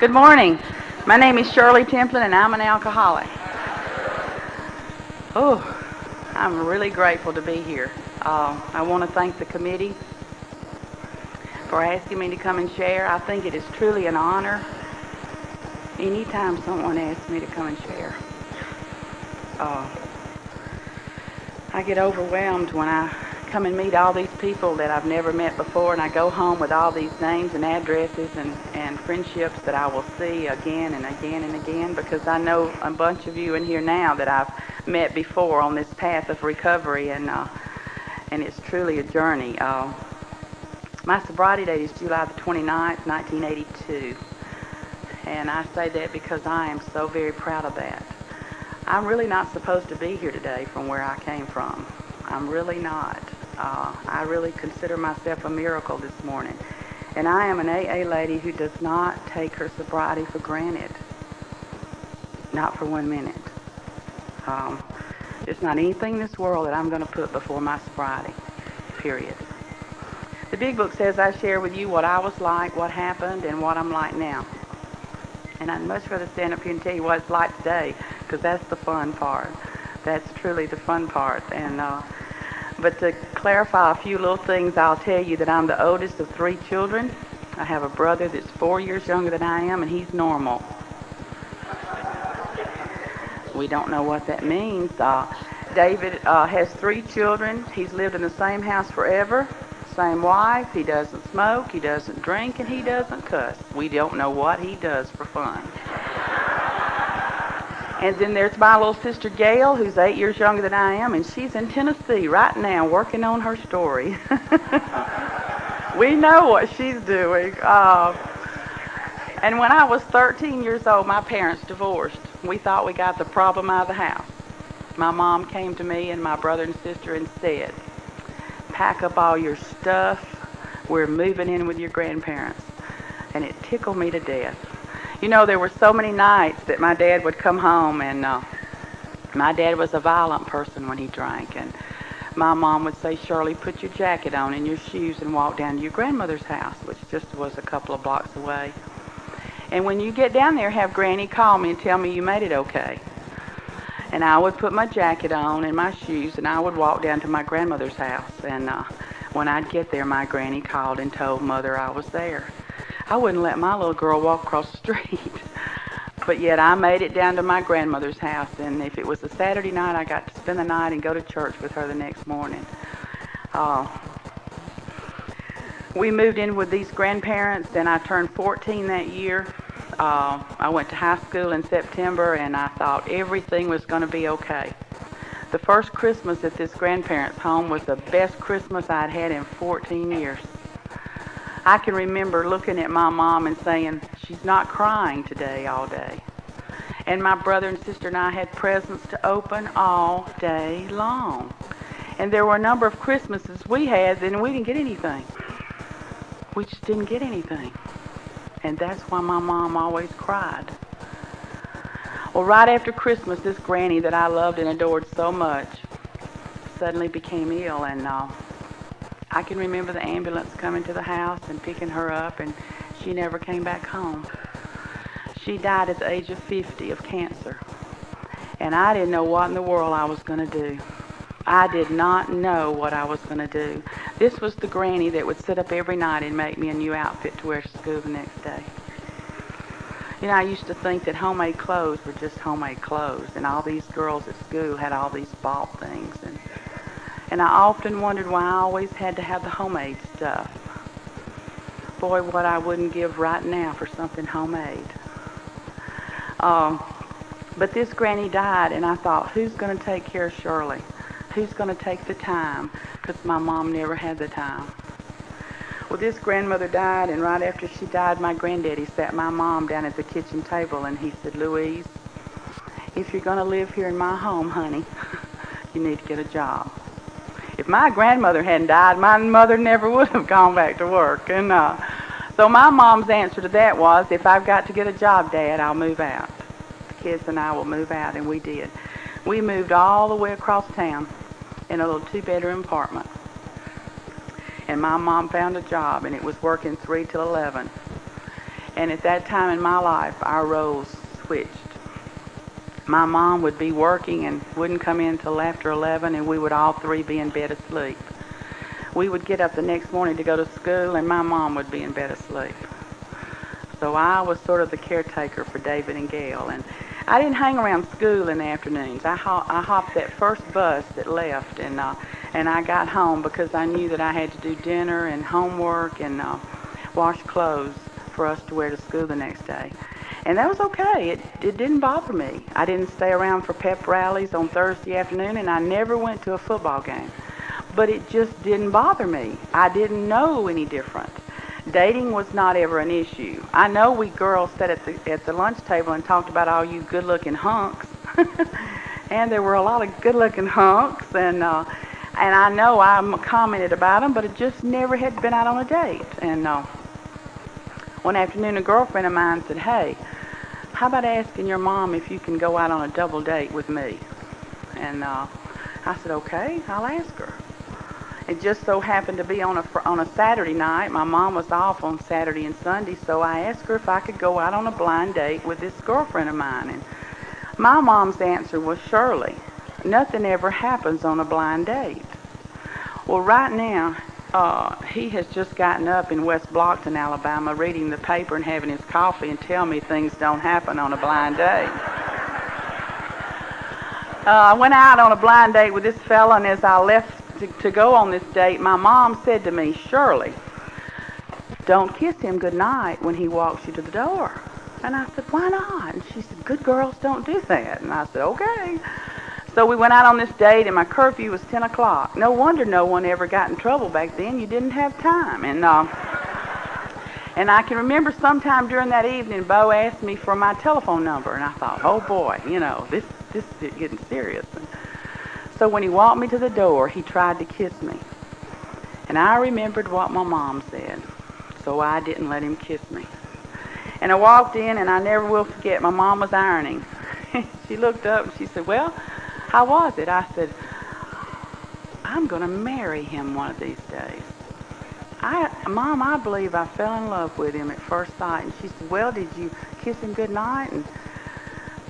Good morning. My name is Shirley T, and I'm an alcoholic. Oh, I'm really grateful to be here. I want to thank the committee for asking me to come and share. I think it is truly an honor anytime someone asks me to come and share. I get overwhelmed when I come and meet all these people that I've never met before, and I go home with all these names and addresses and friendships that I will see again and again and again, because I know a bunch of you in here now that I've met before on this path of recovery, and it's truly a journey. My sobriety date is July the 29th, 1982, and I say that because I am so very proud of that. I'm really not supposed to be here today from where I came from. I'm really not. I really consider myself a miracle this morning. And I am an AA lady who does not take her sobriety for granted. Not for 1 minute. There's not anything in this world that I'm going to put before my sobriety. Period. The big book says I share with you what I was like, what happened, and what I'm like now. And I'd much rather stand up here and tell you what it's like today, because that's the fun part. That's truly the fun part. And but to clarify a few little things, I'll tell you that I'm the oldest of 3 children. I have a brother that's 4 years younger than I am, and he's normal. We don't know what that means. David has 3 children. He's lived in the same house forever, same wife. He doesn't smoke, he doesn't drink, and he doesn't cuss. We don't know what he does for fun. And then there's my little sister Gail, who's 8 years younger than I am, and she's in Tennessee right now working on her story. We know what she's doing. And when I was 13 years old, my parents divorced. We thought we got the problem out of the house. My mom came to me and my brother and sister and said, "Pack up all your stuff. We're moving in with your grandparents." And it tickled me to death. You know, there were so many nights that my dad would come home, and my dad was a violent person when he drank, and my mom would say, "Shirley, put your jacket on and your shoes and walk down to your grandmother's house," which just was a couple of blocks away. "And when you get down there, have Granny call me and tell me you made it okay." And I would put my jacket on and my shoes, and I would walk down to my grandmother's house, and when I'd get there, my granny called and told Mother I was there. I wouldn't let my little girl walk across the street. But yet I made it down to my grandmother's house, and if it was a Saturday night, I got to spend the night and go to church with her the next morning. We moved in with these grandparents, and I turned 14 that year. I went to high school in September, and I thought everything was going to be okay. The first Christmas at this grandparents' home was the best Christmas I'd had in 14 years. I can remember looking at my mom and saying, "She's not crying today all day." And my brother and sister and I had presents to open all day long. And there were a number of Christmases we had, and we didn't get anything. We just didn't get anything. And that's why my mom always cried. Well, right after Christmas, this granny that I loved and adored so much suddenly became ill, and I can remember the ambulance coming to the house and picking her up, and she never came back home. She died at the age of 50 of cancer, and I didn't know what in the world I was going to do. I did not know what I was going to do. This was the granny that would sit up every night and make me a new outfit to wear to school the next day. You know, I used to think that homemade clothes were just homemade clothes, and all these girls at school had all these bought things, and I often wondered why I always had to have the homemade stuff. Boy, what I wouldn't give right now for something homemade. But this granny died, and I thought, who's going to take care of Shirley? Who's going to take the time? Because my mom never had the time. Well, this grandmother died, and right after she died, my granddaddy sat my mom down at the kitchen table, and he said, "Louise, if you're going to live here in my home, honey, you need to get a job." If my grandmother hadn't died, my mother never would have gone back to work. And so my mom's answer to that was, "If I've got to get a job, Dad, I'll move out. The kids and I will move out," and we did. We moved all the way across town in a little 2-bedroom apartment. And my mom found a job, and it was working 3 till 11. And at that time in my life, our roles switched. My mom would be working and wouldn't come in till after 11, and we would all three be in bed asleep. We would get up the next morning to go to school, and my mom would be in bed asleep. So I was sort of the caretaker for David and Gail, and I didn't hang around school in the afternoons. I hopped that first bus that left, and I got home because I knew that I had to do dinner and homework and wash clothes for us to wear to school the next day. And that was okay. It didn't bother me. I didn't stay around for pep rallies on Thursday afternoon, and I never went to a football game. But it just didn't bother me. I didn't know any different. Dating was not ever an issue. I know we girls sat at the lunch table and talked about all you good-looking hunks, and there were a lot of good-looking hunks, and I know I commented about them, but it just never had been out on a date. And one afternoon, a girlfriend of mine said, "Hey, how about asking your mom if you can go out on a double date with me?" And I said, "Okay, I'll ask her." It just so happened to be on a Saturday night. My mom was off on Saturday and Sunday, so I asked her if I could go out on a blind date with this girlfriend of mine. And my mom's answer was, "Shirley, nothing ever happens on a blind date." Well, right now, he has just gotten up in West Blockton, Alabama, reading the paper and having his coffee and tell me things don't happen on a blind date. I went out on a blind date with this fella, and as I left to go on this date, my mom said to me, "Shirley, don't kiss him goodnight when he walks you to the door." And I said, "Why not?" And she said, "Good girls don't do that." And I said, "Okay." So we went out on this date, and my curfew was 10 o'clock. No wonder no one ever got in trouble back then. You didn't have time. And I can remember sometime during that evening, Bo asked me for my telephone number, and I thought, oh boy, this is getting serious. And so when he walked me to the door, he tried to kiss me. And I remembered what my mom said, so I didn't let him kiss me. And I walked in, and I never will forget, my mom was ironing. She looked up, and she said, "Well, how was it?" I said, "I'm going to marry him one of these days." Mom, I believe I fell in love with him at first sight. And she said, "Well, did you kiss him good night?" And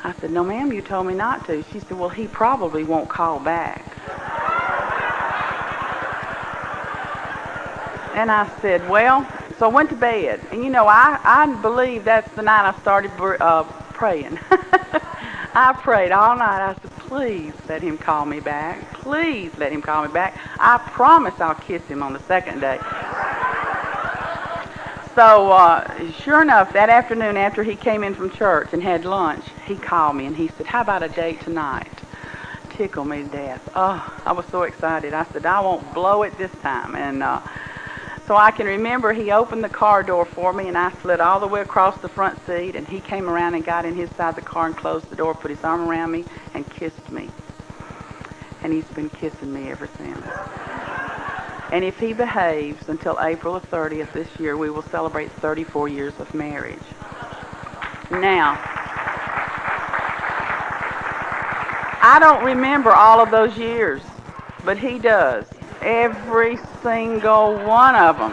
I said, "No, ma'am, you told me not to." She said, "Well, he probably won't call back." And I said, well, so I went to bed. And I believe that's the night I started praying. I prayed all night. I said, "Please let him call me back. Please let him call me back. I promise I'll kiss him on the second day." So sure enough, that afternoon after he came in from church and had lunch, he called me and he said, "How about a date tonight?" Tickled me to death. Oh, I was so excited. I said, "I won't blow it this time." And so I can remember he opened the car door for me, and I slid all the way across the front seat, and he came around and got in his side of the car and closed the door, put his arm around me, and kissed me. And he's been kissing me ever since. And if he behaves until April the 30th this year, we will celebrate 34 years of marriage. Now, I don't remember all of those years, but he does. Every single one of them.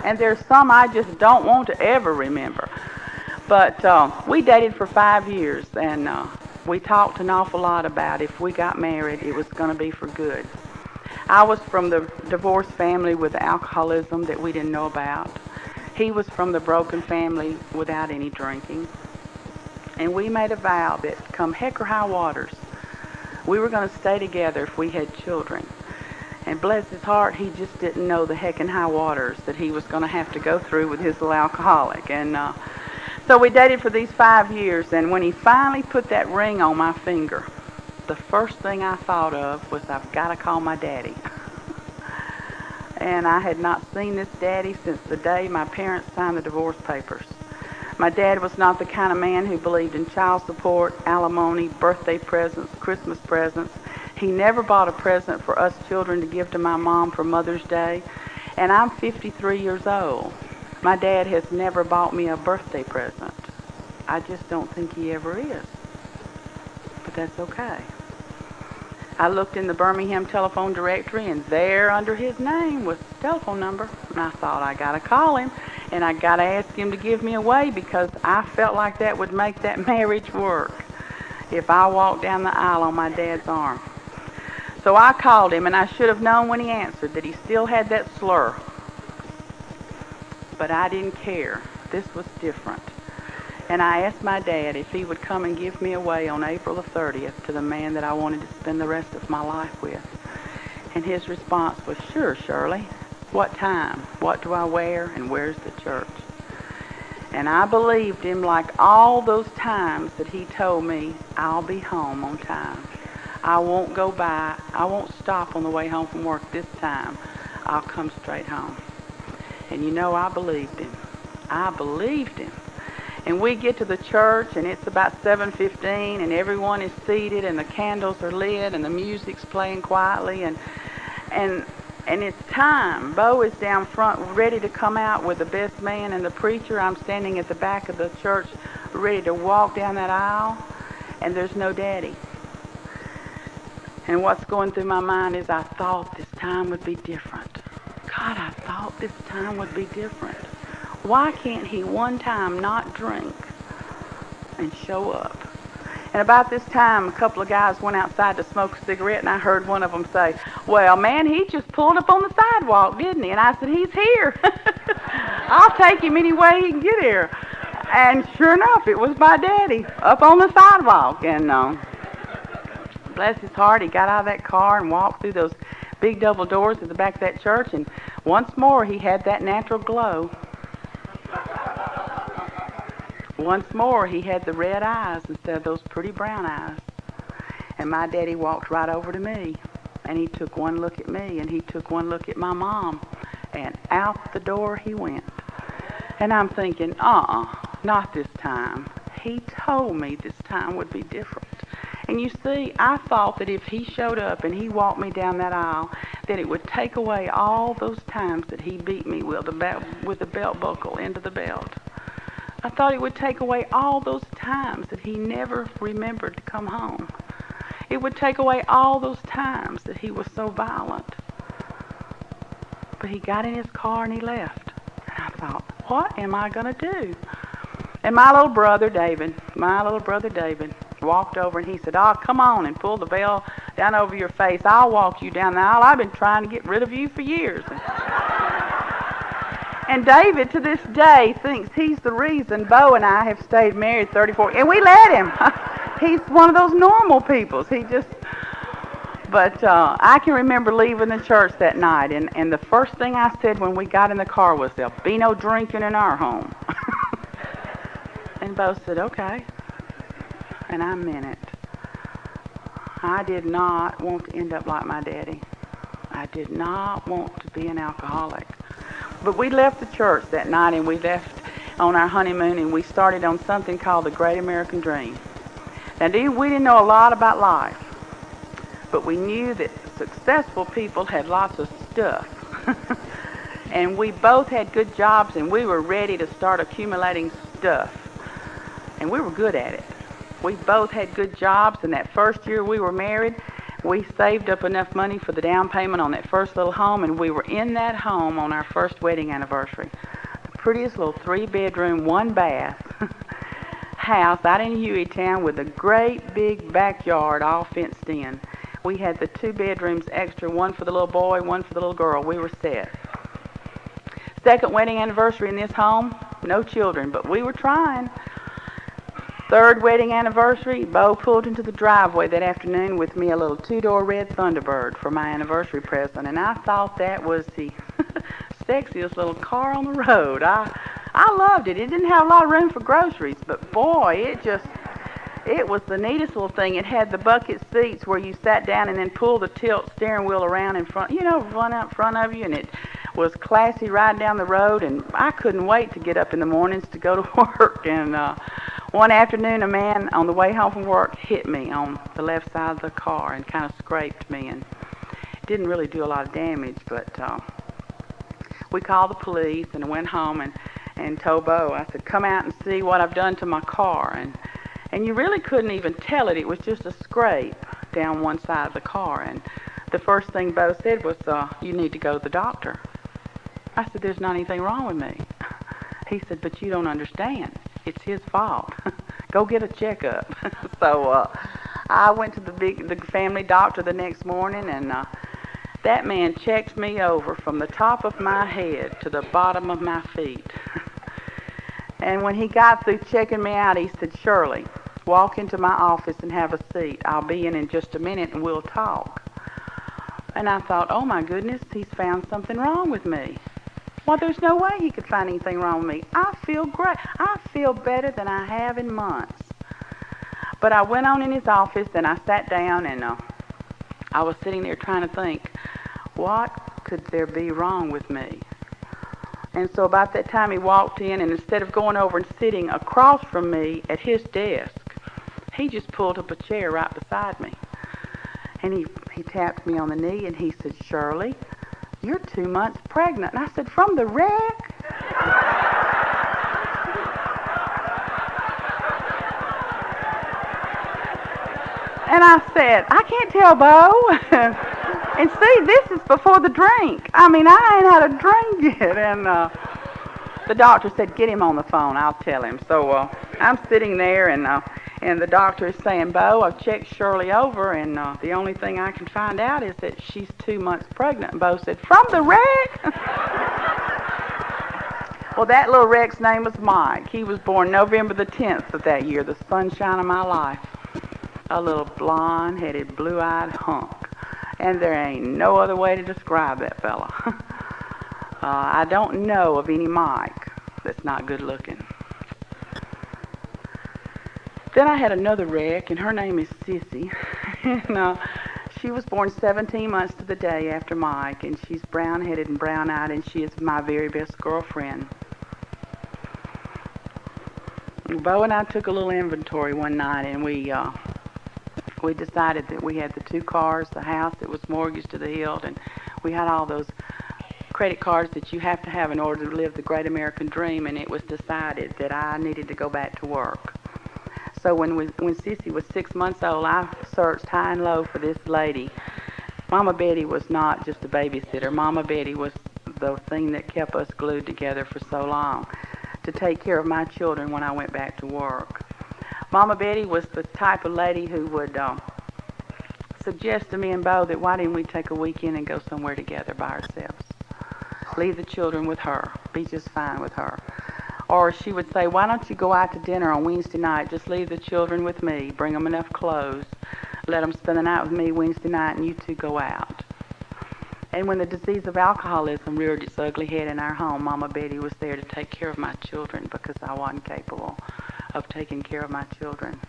And there's some I just don't want to ever remember. But we dated for 5 years, and we talked an awful lot about if we got married, it was going to be for good. I was from the divorced family with alcoholism that we didn't know about. He was from the broken family without any drinking. And we made a vow that come heck or high waters, we were going to stay together if we had children. And bless his heart, he just didn't know the heck and high waters that he was going to have to go through with his little alcoholic. And so we dated for these 5 years, and when he finally put that ring on my finger, the first thing I thought of was, I've got to call my daddy. And I had not seen this daddy since the day my parents signed the divorce papers. My dad was not the kind of man who believed in child support, alimony, birthday presents, Christmas presents. He never bought a present for us children to give to my mom for Mother's Day. And I'm 53 years old. My dad has never bought me a birthday present. I just don't think he ever is. But that's okay. I looked in the Birmingham telephone directory, and there under his name was the telephone number. And I thought, I got to call him. And I got to ask him to give me away because I felt like that would make that marriage work if I walked down the aisle on my dad's arm. So I called him, and I should have known when he answered that he still had that slur. But I didn't care. This was different. And I asked my dad if he would come and give me away on April the 30th to the man that I wanted to spend the rest of my life with. And his response was, "Sure, Shirley. What time? What do I wear? And where's the church?" And I believed him like all those times that he told me, "I'll be home on time. I won't go by. I won't stop on the way home from work this time. I'll come straight home." And you know, I believed him. I believed him. And we get to the church, and it's about 7:15, and everyone is seated, and the candles are lit, and the music's playing quietly, and it's time. Bo is down front, ready to come out with the best man and the preacher. I'm standing at the back of the church, ready to walk down that aisle, and there's no Daddy. And what's going through my mind is I thought this time would be different. God, I thought this time would be different. Why can't he one time not drink and show up? And about this time, a couple of guys went outside to smoke a cigarette, and I heard one of them say, "Well, man, he just pulled up on the sidewalk, didn't he?" And I said, "He's here. I'll take him any way he can get here." And sure enough, it was my Daddy up on the sidewalk. And bless his heart, he got out of that car and walked through those big double doors at the back of that church, and once more he had that natural glow. Once more he had the red eyes instead of those pretty brown eyes. And my Daddy walked right over to me, and he took one look at me, and he took one look at my mom, and out the door he went. And I'm thinking, not this time. He told me this time would be different. And you see, I thought that if he showed up and he walked me down that aisle, that it would take away all those times that he beat me with the belt buckle into the belt. I thought it would take away all those times that he never remembered to come home. It would take away all those times that he was so violent. But he got in his car and he left. And I thought, what am I going to do? And my little brother David, walked over and he said, "Oh, come on and pull the veil down over your face. I'll walk you down the aisle. I've been trying to get rid of you for years." And David, to this day, thinks he's the reason Bo and I have stayed married 34 years. And we let him. He's one of those normal people. But I can remember leaving the church that night, and the first thing I said when we got in the car was, "There'll be no drinking in our home." And Bo said, "Okay." And I meant it. I did not want to end up like my Daddy. I did not want to be an alcoholic. But we left the church that night, and we left on our honeymoon, and we started on something called the Great American Dream. Now, we didn't know a lot about life, but we knew that successful people had lots of stuff. And we both had good jobs, and we were ready to start accumulating stuff. And we were good at it. We both had good jobs, and that first year we were married, we saved up enough money for the down payment on that first little home, and we were in that home on our first wedding anniversary. The prettiest little 3-bedroom, 1-bath house out in Hueytown with a great big backyard all fenced in. We had the 2 bedrooms extra, one for the little boy, one for the little girl. We were set. Second wedding anniversary in this home, no children, but we were trying. Third wedding anniversary, Bo pulled into the driveway that afternoon with me a little 2-door red Thunderbird for my anniversary present, and I thought that was the sexiest little car on the road. I loved it. It didn't have a lot of room for groceries, but boy, it was the neatest little thing. It had the bucket seats where you sat down and then pulled the tilt steering wheel around in front, run out in front of you, and it was classy riding down the road, and I couldn't wait to get up in the mornings to go to work. And one afternoon, a man on the way home from work hit me on the left side of the car and kind of scraped me, and it didn't really do a lot of damage, but we called the police and went home and told Bo. I said, "Come out and see what I've done to my car." And you really couldn't even tell it. It was just a scrape down one side of the car. And the first thing Bo said was, "You need to go to the doctor." I said, "There's not anything wrong with me." He said, but you don't understand. It's his fault. Go get a checkup. So I went to the family doctor the next morning, and that man checked me over from the top of my head to the bottom of my feet. And when he got through checking me out, he said, Shirley, walk into my office and have a seat. I'll be in just a minute and we'll talk. And I thought, oh my goodness, he's found something wrong with me. Well, there's no way he could find anything wrong with me. I feel great. I feel better than I have in months. But I went on in his office and I sat down, and I was sitting there trying to think, what could there be wrong with me? And so about that time he walked in, and instead of going over and sitting across from me at his desk, he just pulled up a chair right beside me. And he tapped me on the knee and he said, Shirley, you're 2 months pregnant. And I said, from the wreck? And I said, I can't tell, Bo. And see, this is before the drink. I mean, I ain't had a drink yet. And the doctor said, get him on the phone. I'll tell him. So I'm sitting there, and the doctor is saying, Bo, I've checked Shirley over, and the only thing I can find out is that she's 2 months pregnant. And Bo said, from the wreck? Well, that little wreck's name was Mike. He was born November the 10th of that year, the sunshine of my life. A little blonde-headed, blue-eyed hunk. And there ain't no other way to describe that fella. I don't know of any Mike that's not good looking. Then I had another wreck, and her name is Sissy. And she was born 17 months to the day after Mike, and she's brown-headed and brown-eyed, and she is my very best girlfriend. Bo and I took a little inventory one night, and we decided that we had the 2 cars, the house that was mortgaged to the hilt, and we had all those credit cards that you have to have in order to live the great American dream, and it was decided that I needed to go back to work. So when Sissy was 6 months old, I searched high and low for this lady. Mama Betty was not just a babysitter. Mama Betty was the thing that kept us glued together for so long, to take care of my children when I went back to work. Mama Betty was the type of lady who would suggest to me and Bo that why didn't we take a weekend and go somewhere together by ourselves. Leave the children with her. Be just fine with her. Or she would say, why don't you go out to dinner on Wednesday night? Just leave the children with me. Bring them enough clothes. Let them spend the night with me Wednesday night, and you two go out. And when the disease of alcoholism reared its ugly head in our home, Mama Betty was there to take care of my children because I wasn't capable of taking care of my children.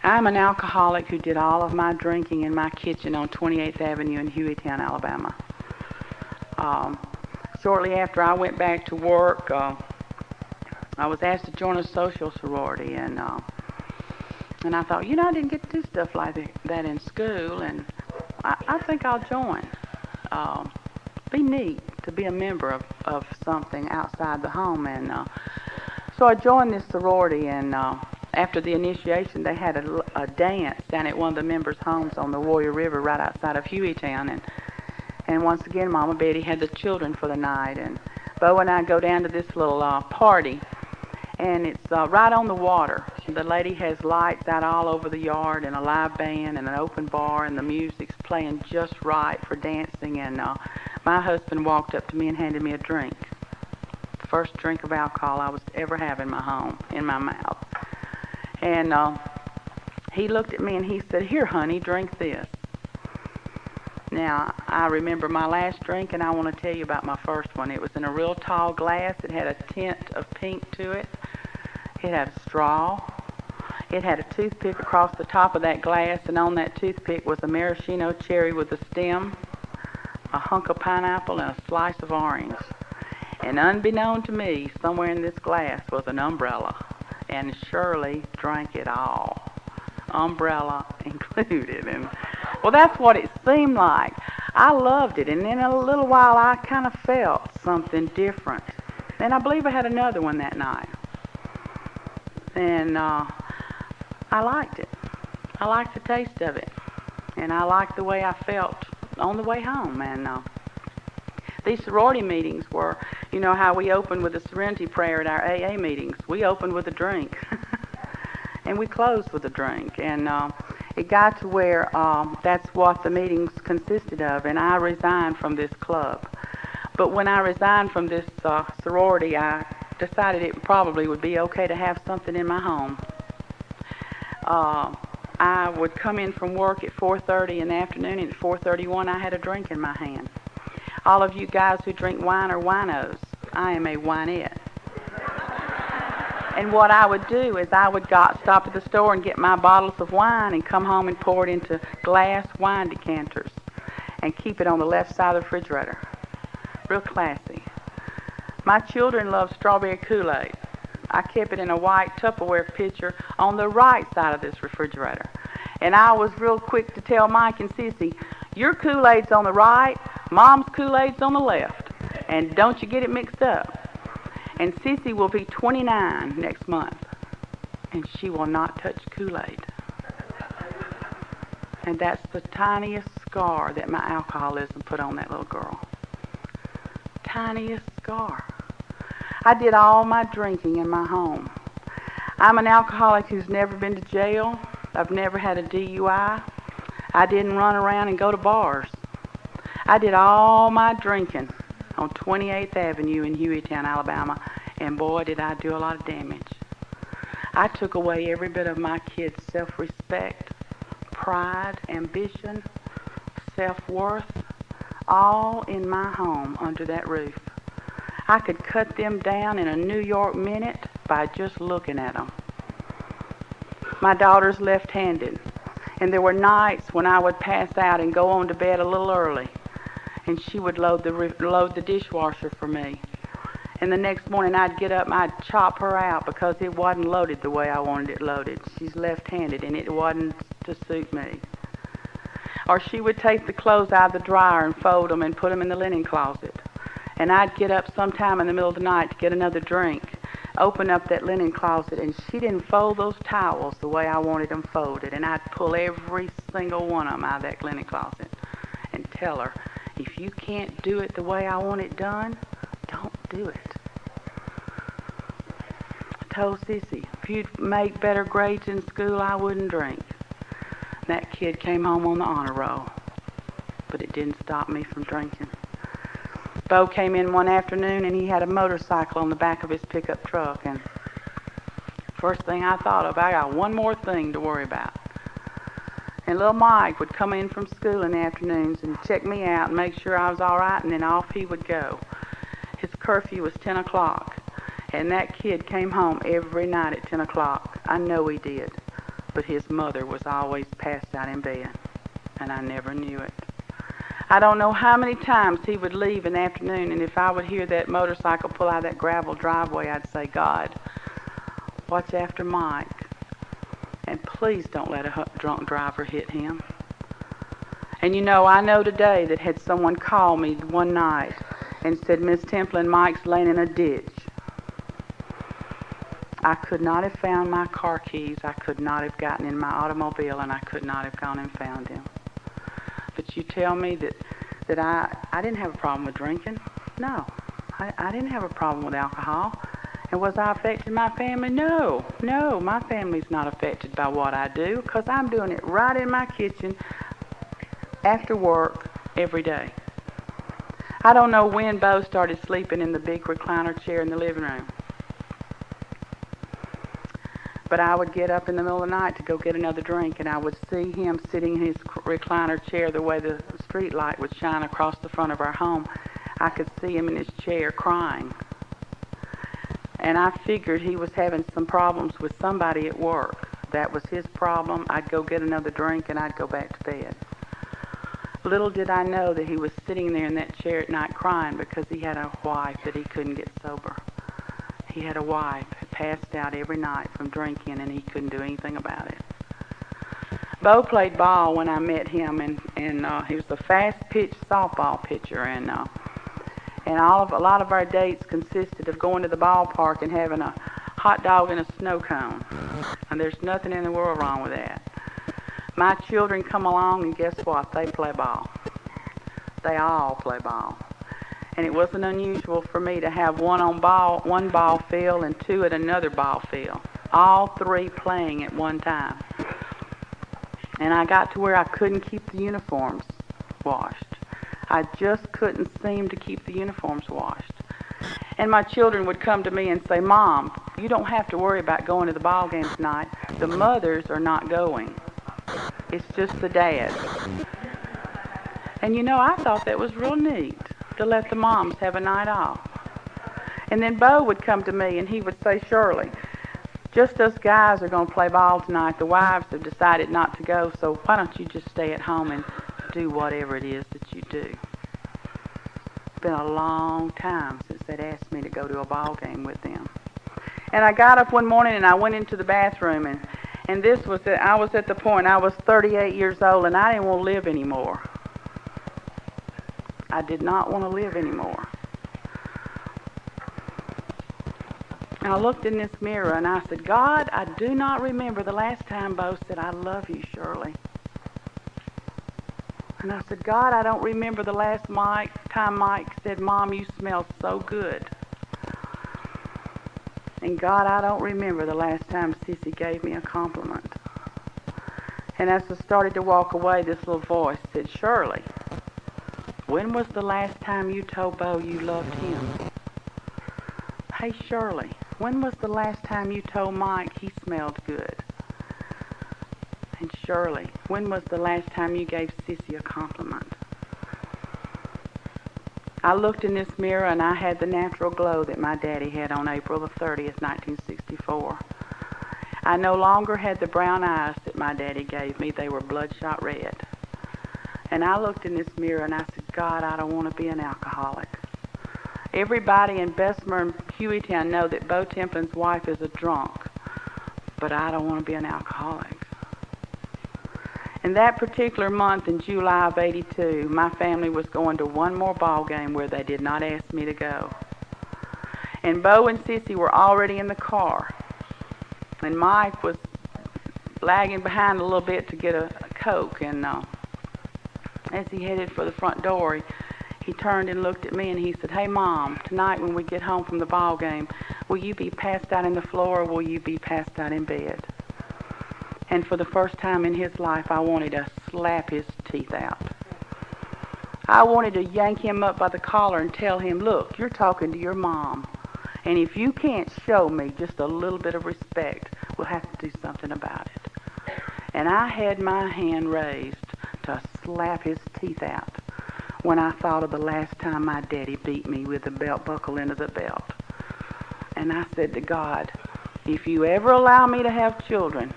I'm an alcoholic who did all of my drinking in my kitchen on 28th Avenue in Hueytown, Alabama. Shortly after I went back to work, I was asked to join a social sorority, and I thought, I didn't get to do stuff like that in school, and I think I'll join. Be neat to be a member of something outside the home, and so I joined this sorority, and after the initiation, they had a dance down at one of the members' homes on the Warrior River right outside of Hueytown, and once again, Mama Betty had the children for the night, and Bo and I go down to this little party, and it's right on the water. The lady has lights out all over the yard, and a live band, and an open bar, and the music's playing just right for dancing, and my husband walked up to me and handed me a drink. First drink of alcohol I was ever have in my home, in my mouth. And he looked at me and he said, here, honey, drink this. Now, I remember my last drink, and I want to tell you about my first one. It was in a real tall glass. It had a tint of pink to it. It had a straw. It had a toothpick across the top of that glass, and on that toothpick was a maraschino cherry with a stem, a hunk of pineapple, and a slice of orange. And unbeknown to me, somewhere in this glass was an umbrella, and Shirley drank it all, umbrella included. And well, that's what it seemed like. I loved it, and in a little while I kind of felt something different. And I believe I had another one that night. And I liked it. I liked the taste of it. And I liked the way I felt on the way home. And These sorority meetings were, you know how we opened with a serenity prayer at our AA meetings. We opened with a drink. And we closed with a drink. And it got to where that's what the meetings consisted of, and I resigned from this club. But when I resigned from this sorority, I decided it probably would be okay to have something in my home. I would come in from work at 4:30 in the afternoon, and at 4:31 I had a drink in my hand. All of you guys who drink wine are winos. I am a winette. And what I would do is I would stop at the store and get my bottles of wine and come home and pour it into glass wine decanters and keep it on the left side of the refrigerator. Real classy. My children love strawberry Kool-Aid. I kept it in a white Tupperware pitcher on the right side of this refrigerator. And I was real quick to tell Mike and Sissy, your Kool-Aid's on the right, Mom's Kool-Aid's on the left. And don't you get it mixed up. And Sissy will be 29 next month, and she will not touch Kool-Aid. And that's the tiniest scar that my alcoholism put on that little girl. Tiniest scar. I did all my drinking in my home. I'm an alcoholic who's never been to jail. I've never had a DUI. I didn't run around and go to bars. I did all my drinking on 28th Avenue in Hueytown, Alabama, and boy, did I do a lot of damage. I took away every bit of my kids' self-respect, pride, ambition, self-worth, all in my home under that roof. I could cut them down in a New York minute by just looking at them. My daughter's left-handed, and there were nights when I would pass out and go on to bed a little early, and she would load the dishwasher for me. And the next morning I'd get up and I'd chop her out because it wasn't loaded the way I wanted it loaded. She's left-handed and it wasn't to suit me. Or she would take the clothes out of the dryer and fold them and put them in the linen closet. And I'd get up sometime in the middle of the night to get another drink, open up that linen closet, and she didn't fold those towels the way I wanted them folded. And I'd pull every single one of them out of that linen closet and tell her, if you can't do it the way I want it done, don't do it. I told Sissy, if you'd make better grades in school, I wouldn't drink. That kid came home on the honor roll, but it didn't stop me from drinking. Bo came in one afternoon and he had a motorcycle on the back of his pickup truck, and first thing I thought of, I got one more thing to worry about. And little Mike would come in from school in the afternoons and check me out and make sure I was all right, and then off he would go. His curfew was 10 o'clock, and that kid came home every night at 10 o'clock. I know he did, but his mother was always passed out in bed, and I never knew it. I don't know how many times he would leave in the afternoon, and if I would hear that motorcycle pull out of that gravel driveway, I'd say, God, watch after Mike, and please don't let a drunk driver hit him. And you know, I know today that had someone called me one night and said, Miss Templin, Mike's laying in a ditch, I could not have found my car keys, I could not have gotten in my automobile, and I could not have gone and found him. But you tell me that I didn't have a problem with drinking. No, I didn't have a problem with alcohol. And was I affecting my family? No, my family's not affected by what I do because I'm doing it right in my kitchen after work every day. I don't know when Bo started sleeping in the big recliner chair in the living room. But I would get up in the middle of the night to go get another drink, and I would see him sitting in his recliner chair the way the street light would shine across the front of our home. I could see him in his chair crying. And I figured he was having some problems with somebody at work. That was his problem. I'd go get another drink, and I'd go back to bed. Little did I know that he was sitting there in that chair at night crying because he had a wife that he couldn't get sober. He had a wife who passed out every night from drinking, and he couldn't do anything about it. Bo played ball when I met him, and he was a fast-pitch softball pitcher, and a lot of our dates consisted of going to the ballpark and having a hot dog and a snow cone, and there's nothing in the world wrong with that. My children come along, and guess what? They play ball. They all play ball. And it wasn't unusual for me to have one ball field and two at another ball field, all three playing at one time. And I got to where I couldn't keep the uniforms washed. I just couldn't seem to keep the uniforms washed. And my children would come to me and say, "Mom, you don't have to worry about going to the ball game tonight. The mothers are not going. It's just the dads." And you know, I thought that was real neat, to let the moms have a night off. And then Bo would come to me and he would say, "Shirley, just us guys are going to play ball tonight. The wives have decided not to go, so why don't you just stay at home and do whatever it is that you do?" It's been a long time since they'd asked me to go to a ball game with them. And I got up one morning and I went into the bathroom, and I was at the point, I was 38 years old and I didn't want to live anymore. I did not want to live anymore. And I looked in this mirror and I said, "God, I do not remember the last time Bo said, 'I love you, Shirley.' And I said, "God, I don't remember the last time Mike said, 'Mom, you smell so good.' And God, I don't remember the last time Sissy gave me a compliment." And as I started to walk away, this little voice said, "Shirley, when was the last time you told Bo you loved him? Hey, Shirley, when was the last time you told Mike he smelled good? And Shirley, when was the last time you gave Sissy a compliment?" I looked in this mirror and I had the natural glow that my daddy had on April the 30th, 1964. I no longer had the brown eyes that my daddy gave me. They were bloodshot red. And I looked in this mirror and I said, "God, I don't want to be an alcoholic. Everybody in Bessemer and Hueytown know that Bo Templin's wife is a drunk, but I don't want to be an alcoholic." In that particular month in July of '82, my family was going to one more ball game where they did not ask me to go. And Bo and Sissy were already in the car. And Mike was lagging behind a little bit to get a Coke. And as he headed for the front door, he turned and looked at me and he said, "Hey, Mom, tonight when we get home from the ball game, will you be passed out on the floor or will you be passed out in bed?" And for the first time in his life, I wanted to slap his teeth out. I wanted to yank him up by the collar and tell him, "Look, you're talking to your mom. And if you can't show me just a little bit of respect, we'll have to do something about it." And I had my hand raised to slap his teeth out when I thought of the last time my daddy beat me with the belt buckle into the belt. And I said to God, "If you ever allow me to have children,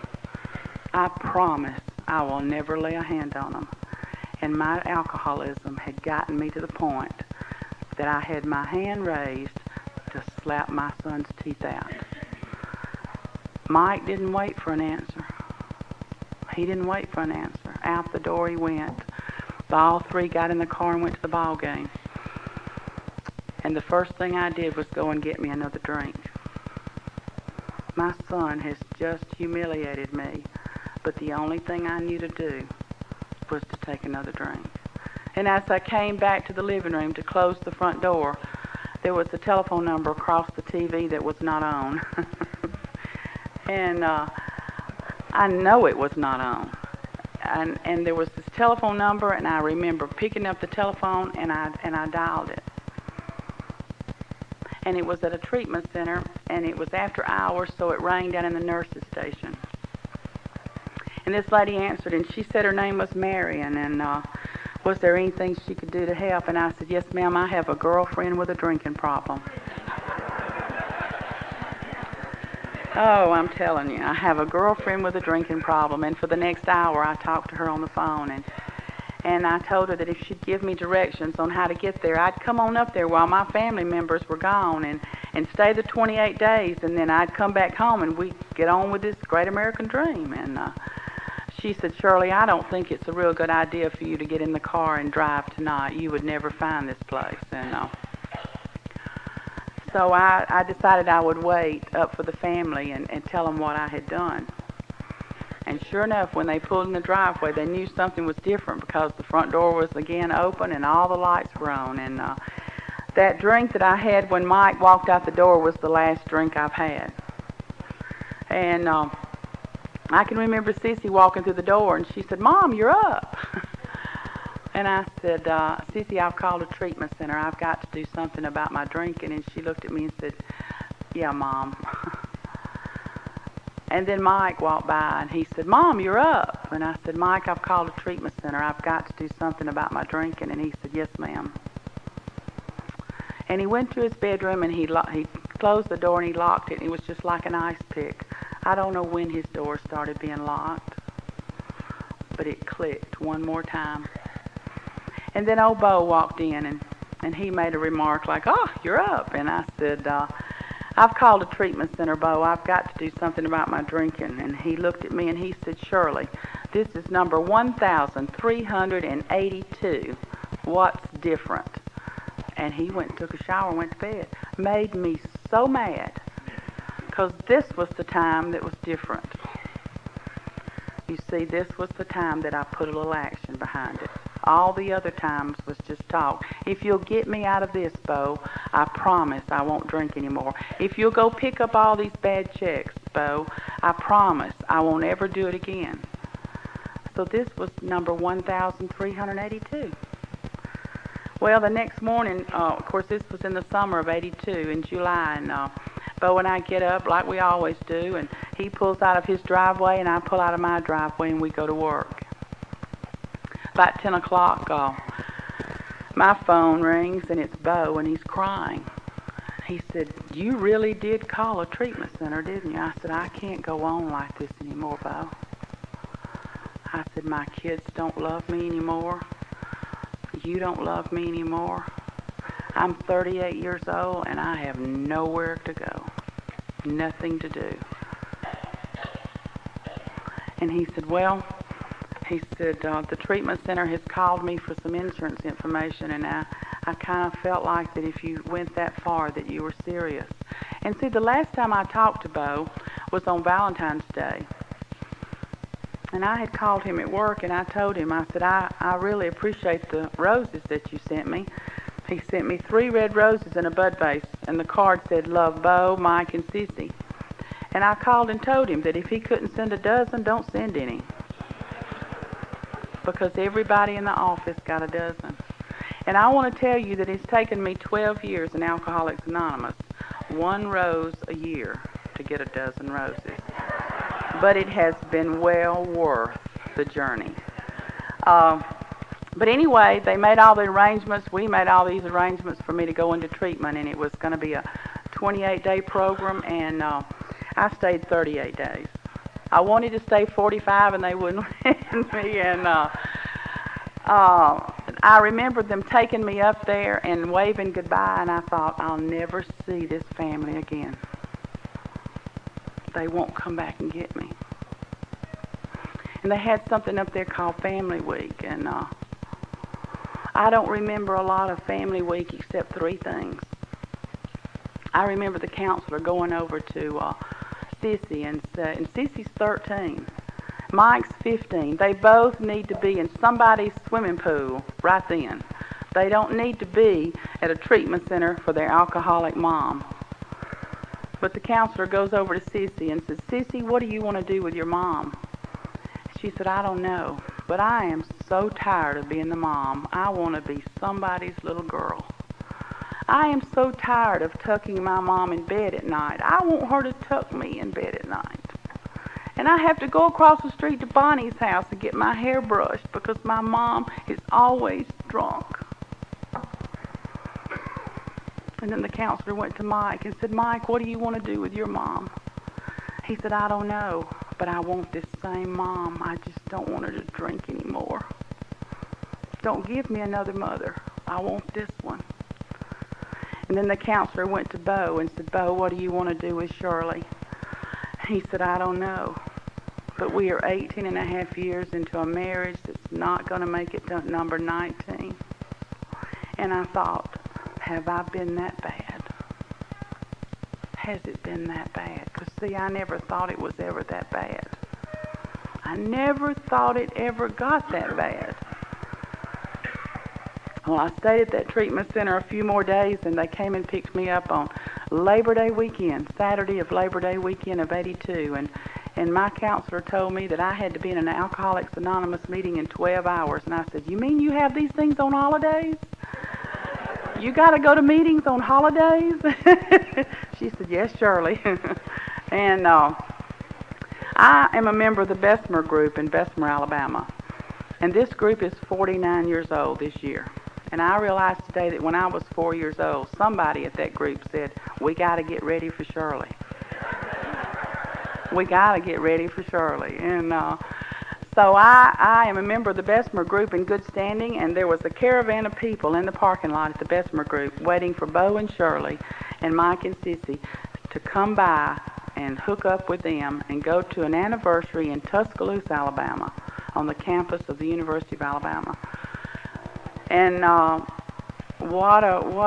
I promise I will never lay a hand on them." And my alcoholism had gotten me to the point that I had my hand raised to slap my son's teeth out. Mike didn't wait for an answer. He didn't wait for an answer. Out the door he went. All three got in the car and went to the ball game. And the first thing I did was go and get me another drink. My son has just humiliated me, but the only thing I knew to do was to take another drink. And as I came back to the living room to close the front door, there was a telephone number across the TV that was not on. And I know it was not on. And there was this telephone number, and I remember picking up the telephone and I dialed it. And it was at a treatment center, and it was after hours, so it rang down in the nurses' station. And this lady answered, and she said her name was Marion, and was there anything she could do to help? And I said, "Yes, ma'am, I have a girlfriend with a drinking problem." Oh, I'm telling you, I have a girlfriend with a drinking problem. And for the next hour, I talked to her on the phone, and I told her that if she'd give me directions on how to get there, I'd come on up there while my family members were gone and stay the 28 days, and then I'd come back home and we'd get on with this great American dream. And she said, "Shirley, I don't think it's a real good idea for you to get in the car and drive tonight. You would never find this place." And so I decided I would wait up for the family and tell them what I had done. And sure enough, when they pulled in the driveway, they knew something was different because the front door was again open and all the lights were on. And That drink that I had when Mike walked out the door was the last drink I've had. And I can remember Sissy walking through the door, and she said, "Mom, you're up." And I said, "Sissy, I've called a treatment center. I've got to do something about my drinking." And she looked at me and said, "Yeah, Mom." And then Mike walked by, and he said, "Mom, you're up." And I said, "Mike, I've called a treatment center. I've got to do something about my drinking." And he said, "Yes, ma'am." And he went to his bedroom, and he closed the door, and he locked it, and it was just like an ice pick. I don't know when his door started being locked, but it clicked one more time. And then old Bo walked in, and he made a remark like, "Oh, you're up." And I said, "I've called a treatment center, Bo. I've got to do something about my drinking." And he looked at me, and he said, "Shirley, this is number 1,382. What's different?" And he went and took a shower and went to bed. Made me so mad, because this was the time that was different. You see, this was the time that I put a little action behind it. All the other times was just talk. "If you'll get me out of this, Bo, I promise I won't drink anymore. If you'll go pick up all these bad checks, Bo, I promise I won't ever do it again." So this was number 1,382. Well, the next morning, of course, this was in the summer of '82, in July, and Bo and I get up like we always do, and he pulls out of his driveway, and I pull out of my driveway, and we go to work. About 10 o'clock, my phone rings, and it's Bo, and he's crying. He said, "You really did call a treatment center, didn't you?" I said, "I can't go on like this anymore, Bo." I said, "My kids don't love me anymore. You don't love me anymore. I'm 38 years old, and I have nowhere to go. Nothing to do." And he said, "Well," he said, "the treatment center has called me for some insurance information, and I kind of felt like that if you went that far that you were serious." And see, the last time I talked to Bo was on Valentine's Day. And I had called him at work, and I told him, I said, I really appreciate the roses that you sent me." He sent me 3 red roses in a bud vase, and the card said, "Love, Bo, Mike, and Sissy." And I called and told him that if he couldn't send a dozen, don't send any, because everybody in the office got a dozen. And I want to tell you that it's taken me 12 years in Alcoholics Anonymous, 1 rose a year, to get a dozen roses. But it has been well worth the journey. But anyway, they made all the arrangements. We made all these arrangements for me to go into treatment, and it was going to be a 28-day program, and I stayed 38 days. I wanted to stay 45, and they wouldn't let me. And I remember them taking me up there and waving goodbye, and I thought, I'll never see this family again. They won't come back and get me. And they had something up there called Family Week, and I don't remember a lot of Family Week except 3 things. I remember the counselor going over to Sissy, and Sissy's 13. Mike's 15. They both need to be in somebody's swimming pool right then. They don't need to be at a treatment center for their alcoholic mom. But the counselor goes over to Sissy and says, "Sissy, what do you want to do with your mom?" She said, "I don't know, but I am so tired of being the mom. I want to be somebody's little girl. I am so tired of tucking my mom in bed at night. I want her to tuck me in bed at night. And I have to go across the street to Bonnie's house to get my hair brushed because my mom is always drunk." And then the counselor went to Mike and said, "Mike, what do you want to do with your mom?" He said, "I don't know, but I want this same mom. I just don't want her to drink anymore. Don't give me another mother. I want this one." And then the counselor went to Bo and said, "Bo, what do you want to do with Shirley?" He said, "I don't know, but we are 18 and a half years into a marriage that's not going to make it to number 19. And I thought, have I been that bad? Has it been that bad? Because, see, I never thought it was ever that bad. I never thought it ever got that bad. Well, I stayed at that treatment center a few more days, and they came and picked me up on Labor Day weekend, Saturday of Labor Day weekend of '82, and my counselor told me that I had to be in an Alcoholics Anonymous meeting in 12 hours, and I said, "You mean you have these things on holidays? You got to go to meetings on holidays?" She said, "Yes, Shirley." And I am a member of the Bessemer group in Bessemer, Alabama, and this group is 49 years old this year. And I realized today that when I was 4 years old, somebody at that group said, "We got to get ready for Shirley. We got to get ready for Shirley." And so I am a member of the Bessemer group in good standing, and there was a caravan of people in the parking lot at the Bessemer group waiting for Bo and Shirley and Mike and Sissy to come by and hook up with them and go to an anniversary in Tuscaloosa, Alabama, on the campus of the University of Alabama. And what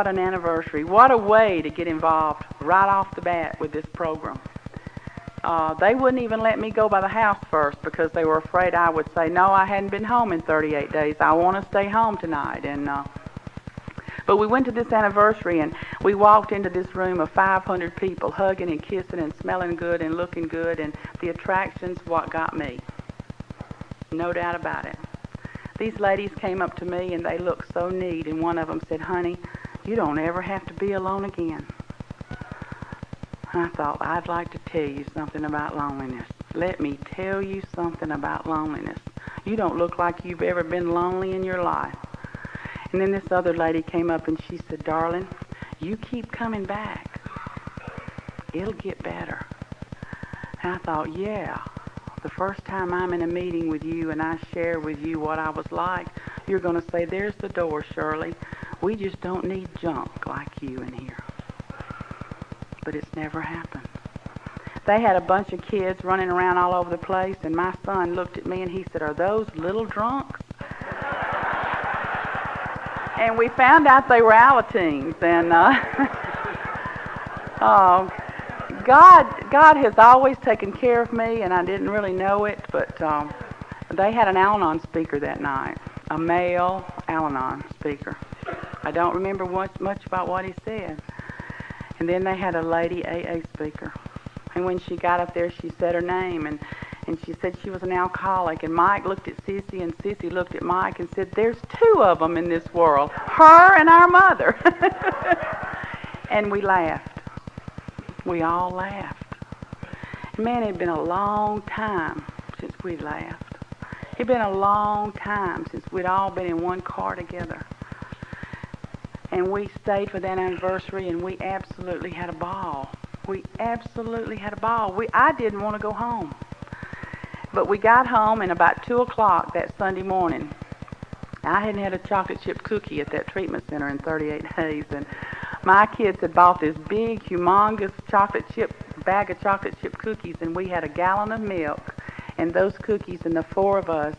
an anniversary. What a way to get involved right off the bat with this program. They wouldn't even let me go by the house first because they were afraid I would say, "No, I hadn't been home in 38 days. I want to stay home tonight." But we went to this anniversary, and we walked into this room of 500 people hugging and kissing and smelling good and looking good, and the attraction's what got me. No doubt about it. These ladies came up to me, and they looked so neat, and one of them said, "Honey, you don't ever have to be alone again." I thought, I'd like to tell you something about loneliness. Let me tell you something about loneliness. You don't look like you've ever been lonely in your life. And then this other lady came up and she said, "Darling, you keep coming back. It'll get better." And I thought, yeah, the first time I'm in a meeting with you and I share with you what I was like, you're going to say, "There's the door, Shirley. We just don't need junk like you in here." But it's never happened. They had a bunch of kids running around all over the place, and my son looked at me and he said, "Are those little drunks?" And we found out they were Alateens. And God has always taken care of me, and I didn't really know it, but they had an Al-Anon speaker that night, a male Al-Anon speaker. I don't remember much about what he said. And then they had a lady AA speaker. And when she got up there, she said her name, and she said she was an alcoholic. And Mike looked at Sissy, and Sissy looked at Mike and said, "There's two of them in this world, her and our mother." And we laughed. We all laughed. Man, it had been a long time since we'd laughed. It had been a long time since we'd all been in one car together. And we stayed for that anniversary, and we absolutely had a ball. We absolutely had a ball. I didn't want to go home. But we got home, and about 2 o'clock that Sunday morning, I hadn't had a chocolate chip cookie at that treatment center in 38 days, and my kids had bought this big, humongous bag of chocolate chip cookies, and we had a gallon of milk and those cookies, and the four of us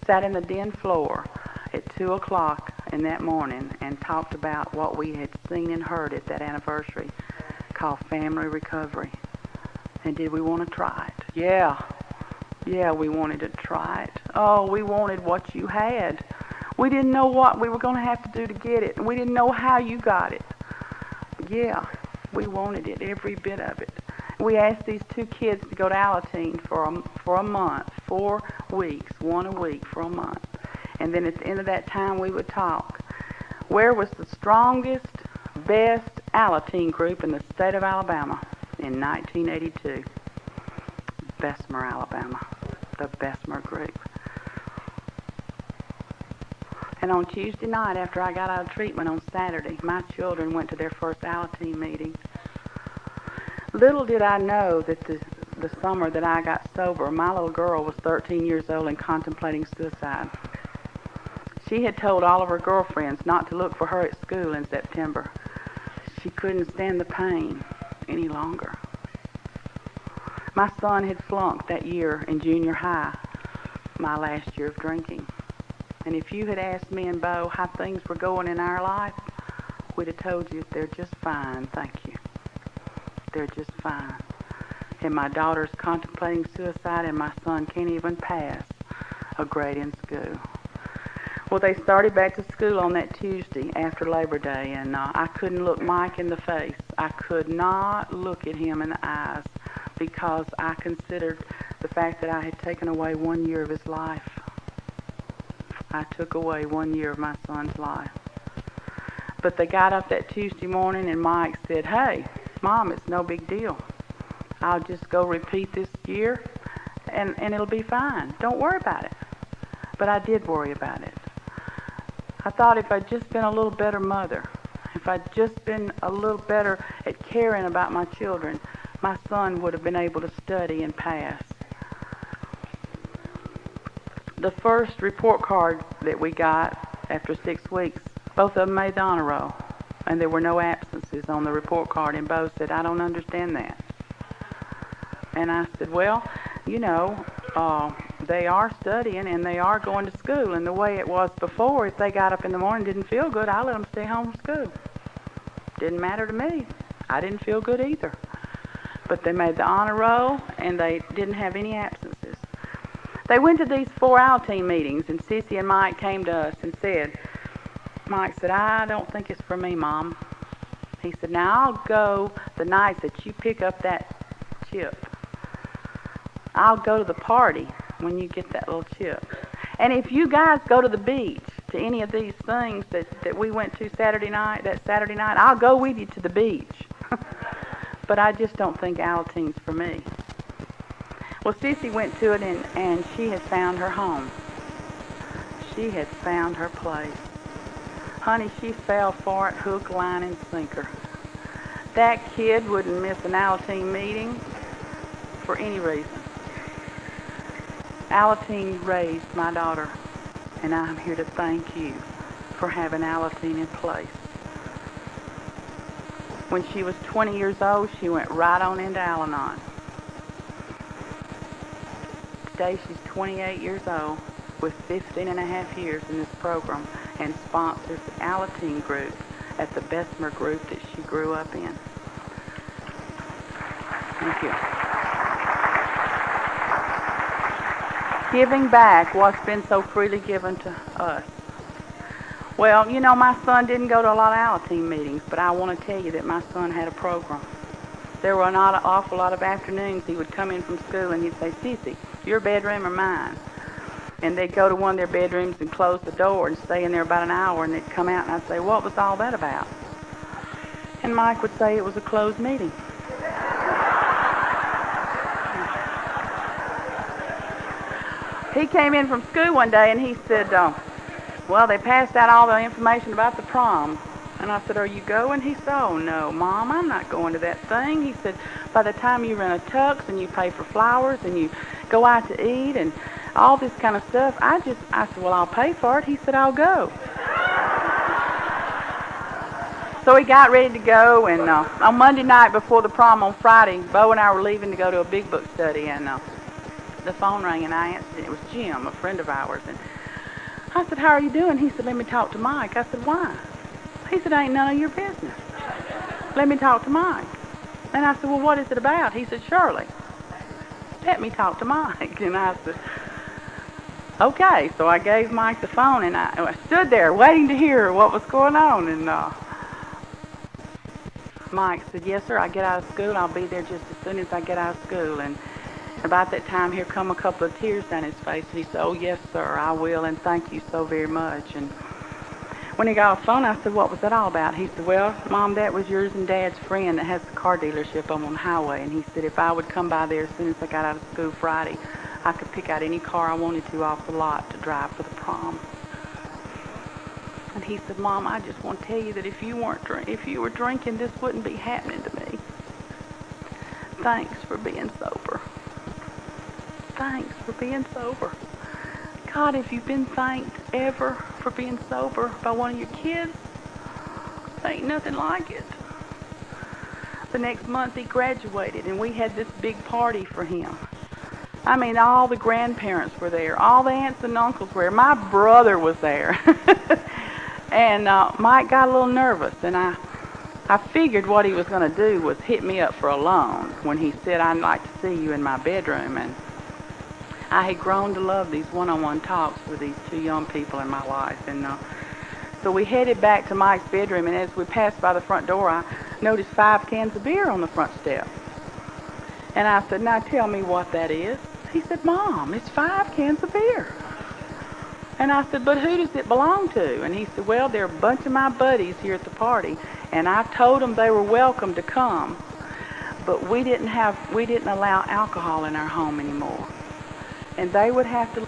sat in the den floor at 2 o'clock in that morning and talked about what we had seen and heard at that anniversary called family recovery. And did we want to try it? Yeah, we wanted to try it. Oh, we wanted what you had. We didn't know what we were going to have to do to get it, and we didn't know how you got it. Yeah, we wanted it, every bit of it. We asked these two kids to go to Alateen for a month, 4 weeks, one a week for a month. And then at the end of that time, we would talk. Where was the strongest, best Alateen group in the state of Alabama in 1982? Bessemer, Alabama, the Bessemer group. And on Tuesday night, after I got out of treatment on Saturday, my children went to their first Alateen meeting. Little did I know that the summer that I got sober, my little girl was 13 years old and contemplating suicide. She had told all of her girlfriends not to look for her at school in September. She couldn't stand the pain any longer. My son had flunked that year in junior high, my last year of drinking. And if you had asked me and Bo how things were going in our life, we'd have told you they're just fine, thank you. They're just fine. And my daughter's contemplating suicide, and my son can't even pass a grade in school. Well, they started back to school on that Tuesday after Labor Day, and I couldn't look Mike in the face. I could not look at him in the eyes because I considered the fact that I had taken away 1 year of his life. I took away 1 year of my son's life. But they got up that Tuesday morning, and Mike said, "Hey, Mom, it's no big deal. I'll just go repeat this year, and it'll be fine. Don't worry about it." But I did worry about it. I thought if I'd just been a little better mother, if I'd just been a little better at caring about my children, my son would have been able to study and pass. The first report card that we got after 6 weeks, both of them made the honor roll, and there were no absences on the report card, and Bo said, "I don't understand that." And I said, "Well, you know, they are studying and they are going to school, and the way it was before, if they got up in the morning and didn't feel good, I let them stay home from school. Didn't matter to me. I didn't feel good either. But they made the honor roll, and they didn't have any absences." They went to these 4-hour team meetings, and Sissy and Mike came to us and said, Mike said, "I don't think it's for me, Mom." He said, "Now I'll go the night that you pick up that chip. I'll go to the party when you get that little chip. And if you guys go to the beach, to any of these things that we went to Saturday night, I'll go with you to the beach. But I just don't think Alatine's for me." Well, Sissy went to it, and she had found her home. She had found her place. Honey, she fell for it hook, line, and sinker. That kid wouldn't miss an Alatine meeting for any reason. Alatine raised my daughter, and I'm here to thank you for having Alatine in place. When she was 20 years old, she went right on into Al-Anon. Today she's 28 years old with 15 and a half years in this program and sponsors the Alatine group at the Bessemer group that she grew up in. Thank you. Giving back what's been so freely given to us. Well, you know, my son didn't go to a lot of Alatine meetings, but I want to tell you that my son had a program. There were not an awful lot of afternoons he would come in from school and he'd say, "Sissy, your bedroom or mine?" And they'd go to one of their bedrooms and close the door and stay in there about an hour, and they'd come out and I'd say, "What was all that about?" And Mike would say it was a closed meeting. He came in from school one day and he said, "Well, they passed out all the information about the prom." And I said, "Are you going?" He said, "Oh, no, Mom, I'm not going to that thing." He said, "By the time you rent a tux and you pay for flowers and you go out to eat and all this kind of stuff, I said, "Well, I'll pay for it." He said, "I'll go." So he got ready to go, and on Monday night before the prom on Friday, Bo and I were leaving to go to a big book study, and the phone rang, and I answered it. It was Jim, a friend of ours, and I said, "How are you doing?" He said, "Let me talk to Mike." I said, "Why?" He said, "Ain't none of your business. Let me talk to Mike." And I said, "Well, what is it about?" He said, "Shirley, let me talk to Mike." And I said, "Okay." So I gave Mike the phone, and I stood there waiting to hear what was going on. And Mike said, "Yes, sir, I get out of school. I'll be there just as soon as I get out of school." And about that time, here come a couple of tears down his face. And he said, "Oh, yes, sir, I will, and thank you so very much." And when he got off the phone, I said, "What was that all about?" He said, "Well, Mom, that was yours and Dad's friend that has the car dealership on the highway." And he said, "If I would come by there as soon as I got out of school Friday, I could pick out any car I wanted to off the lot to drive for the prom." And he said, "Mom, I just want to tell you that if you were drinking, this wouldn't be happening to me. Thanks for being sober. Thanks for being sober. God, if you've been thanked ever for being sober by one of your kids, ain't nothing like it." The next month he graduated, and we had this big party for him. I mean, all the grandparents were there. All the aunts and uncles were there. My brother was there. And Mike got a little nervous, and I figured what he was going to do was hit me up for a loan when he said, "I'd like to see you in my bedroom." And I had grown to love these one-on-one talks with these two young people in my life. And so we headed back to Mike's bedroom, and as we passed by the front door, I noticed 5 cans of beer on the front step. And I said, now tell me what that is. He said, Mom, it's 5 cans of beer. And I said, but who does it belong to? And he said, well, they're a bunch of my buddies here at the party, and I told them they were welcome to come, but we didn't allow alcohol in our home anymore. And they would have to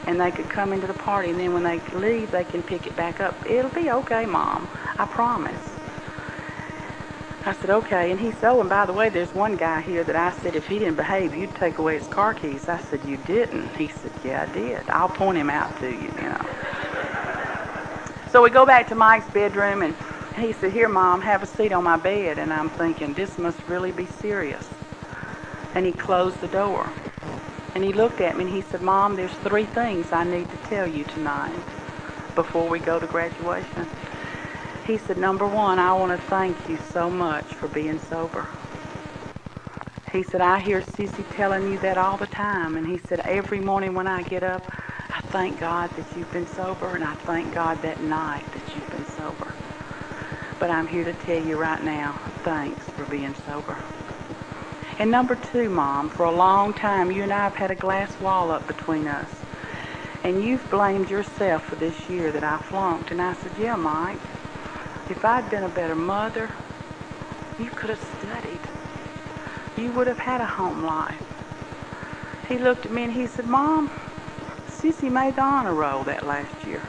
and they could come into the party, and then when they leave, they can pick it back up. It'll be okay, Mom, I promise. I said, okay. And he said, oh, and by the way, there's one guy here that I said if he didn't behave, you'd take away his car keys. I said, you didn't? He said, yeah, I did. I'll point him out to you, So we go back to Mike's bedroom, and he said, here, Mom, have a seat on my bed. And I'm thinking, this must really be serious. And he closed the door. And he looked at me and he said, Mom, there's 3 things I need to tell you tonight before we go to graduation. He said, number 1, I want to thank you so much for being sober. He said, I hear Sissy telling you that all the time. And he said, every morning when I get up, I thank God that you've been sober, and I thank God that night that you've been sober. But I'm here to tell you right now, thanks for being sober. And number 2, Mom, for a long time, you and I have had a glass wall up between us. And you've blamed yourself for this year that I flunked. And I said, yeah, Mike, if I'd been a better mother, you could have studied. You would have had a home life. He looked at me and he said, Mom, Sissy made the honor roll that last year.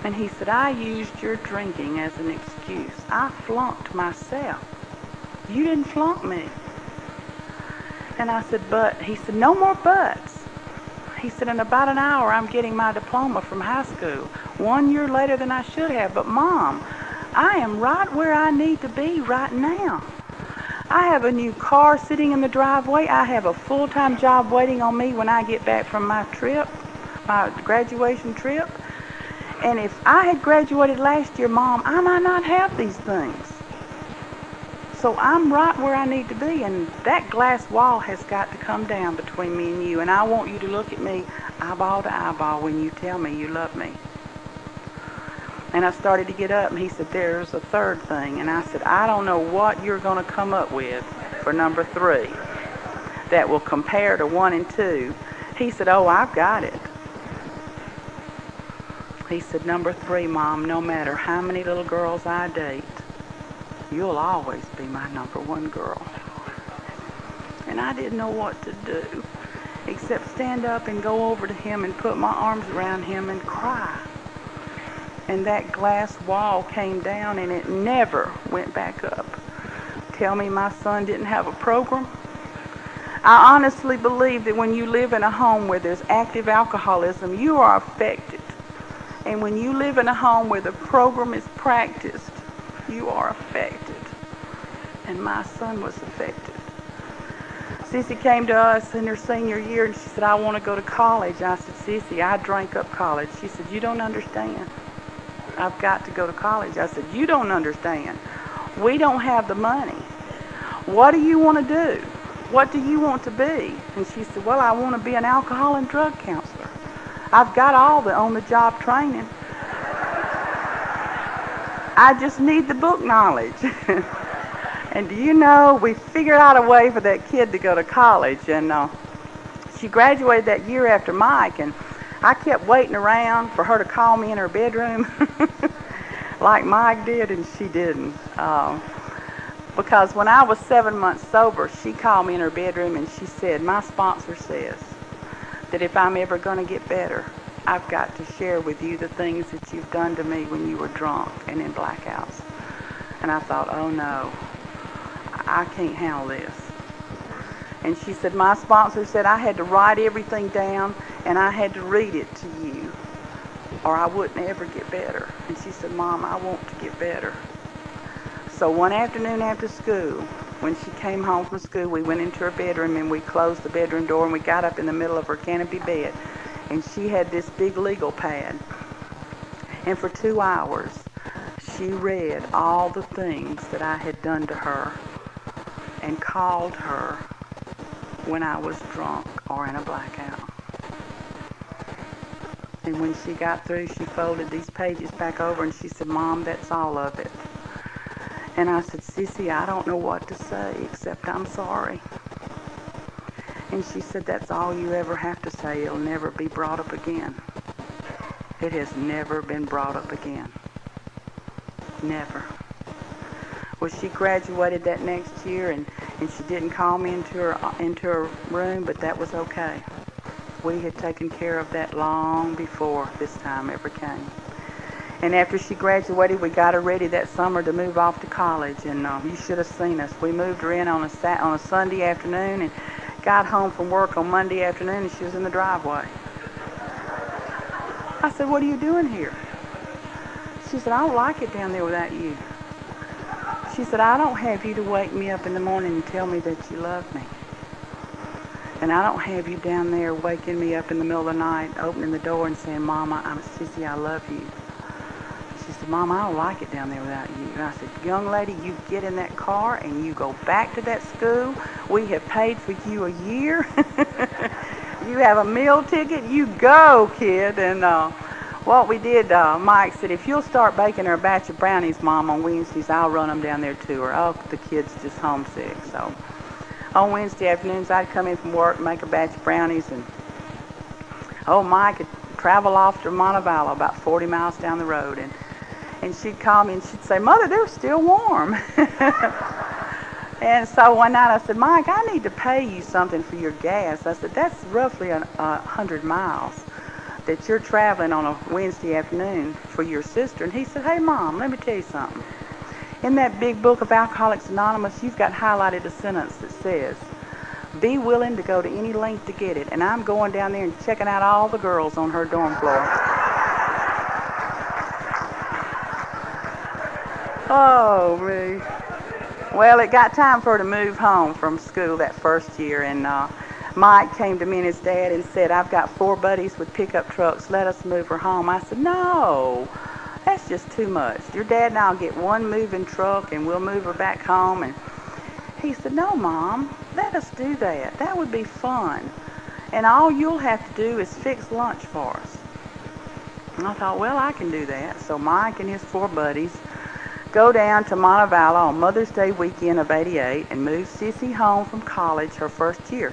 And he said, I used your drinking as an excuse. I flunked myself. You didn't flunk me. And I said, but. He said, no more buts. He said, in about an hour, I'm getting my diploma from high school. 1 year later than I should have. But Mom, I am right where I need to be right now. I have a new car sitting in the driveway. I have a full-time job waiting on me when I get back from my trip, my graduation trip. And if I had graduated last year, Mom, I might not have these things. So I'm right where I need to be, and that glass wall has got to come down between me and you, and I want you to look at me eyeball to eyeball when you tell me you love me. And I started to get up, and he said, there's a 3rd thing. And I said, I don't know what you're going to come up with for number 3 that will compare to 1 and 2. He said, oh, I've got it. He said, number 3, Mom, no matter how many little girls I date, you'll always be my number 1 girl. And I didn't know what to do except stand up and go over to him and put my arms around him and cry. And that glass wall came down and it never went back up. Tell me my son didn't have a program? I honestly believe that when you live in a home where there's active alcoholism, you are affected. And when you live in a home where the program is practiced, you are affected. And my son was affected. Sissy came to us in her senior year and she said, I want to go to college. I said, Sissy, I drank up college. She said, you don't understand. I've got to go to college. I said, you don't understand. We don't have the money. What do you want to do? What do you want to be? And she said, well, I want to be an alcohol and drug counselor. I've got all the on-the-job training. I just need the book knowledge. And do you know, we figured out a way for that kid to go to college. And she graduated that year after Mike. And I kept waiting around for her to call me in her bedroom like Mike did, and she didn't. Because when I was 7 months sober, she called me in her bedroom and she said, my sponsor says that if I'm ever going to get better, I've got to share with you the things that you've done to me when you were drunk and in blackouts. And I thought, oh no, I can't handle this. And she said, my sponsor said I had to write everything down and I had to read it to you or I wouldn't ever get better. And she said, Mom, I want to get better. So one afternoon after school, when she came home from school, we went into her bedroom and we closed the bedroom door and we got up in the middle of her canopy bed. And she had this big legal pad. And for 2 hours, she read all the things that I had done to her and called her when I was drunk or in a blackout. And when she got through, she folded these pages back over and she said, "Mom, that's all of it." And I said, "Sissy, I don't know what to say except I'm sorry." And she said, "That's all you ever have to say. It'll never be brought up again." It has never been brought up again. Never. Well, she graduated that next year, and she didn't call me into her room, but that was okay. We had taken care of that long before this time ever came. And after she graduated, we got her ready that summer to move off to college, and you should have seen us. We moved her in on a Sunday afternoon and got home from work on Monday afternoon, and she was in the driveway. I said, "What are you doing here?" She said, "I don't like it down there without you." She said, "I don't have you to wake me up in the morning and tell me that you love me. And I don't have you down there waking me up in the middle of the night, opening the door and saying, 'Mama, I'm Sissy, I love you.'" She said, "Mama, I don't like it down there without you." And I said, "Young lady, you get in that car and you go back to that school. We have paid for you a year. You have a meal ticket. You go, kid." And what we did, Mike said, "If you'll start baking her a batch of brownies, Mom, on Wednesdays, I'll run them down there to her." Oh, the kid's just homesick. So on Wednesday afternoons, I'd come in from work and make a batch of brownies, and Mike would travel off to Montevallo, about 40 miles down the road, and she'd call me and she'd say, "Mother, they're still warm." And so one night I said, "Mike, I need to pay you something for your gas." I said, "That's roughly 100 miles that you're traveling on a Wednesday afternoon for your sister." And he said, "Hey, Mom, let me tell you something. In that big book of Alcoholics Anonymous, you've got highlighted a sentence that says, 'Be willing to go to any length to get it.' And I'm going down there and checking out all the girls on her dorm floor." Oh, me. Well, it got time for her to move home from school that first year, and Mike came to me and his dad and said, "I've got 4 buddies with pickup trucks. Let us move her home." I said, "No, that's just too much. Your dad and I'll get one moving truck and we'll move her back home." And he said, "No, Mom, let us do that. That would be fun. And all you'll have to do is fix lunch for us." And I thought, well, I can do that. So Mike and his 4 buddies go down to Montevallo on Mother's Day weekend of '88 and move Sissy home from college her first year.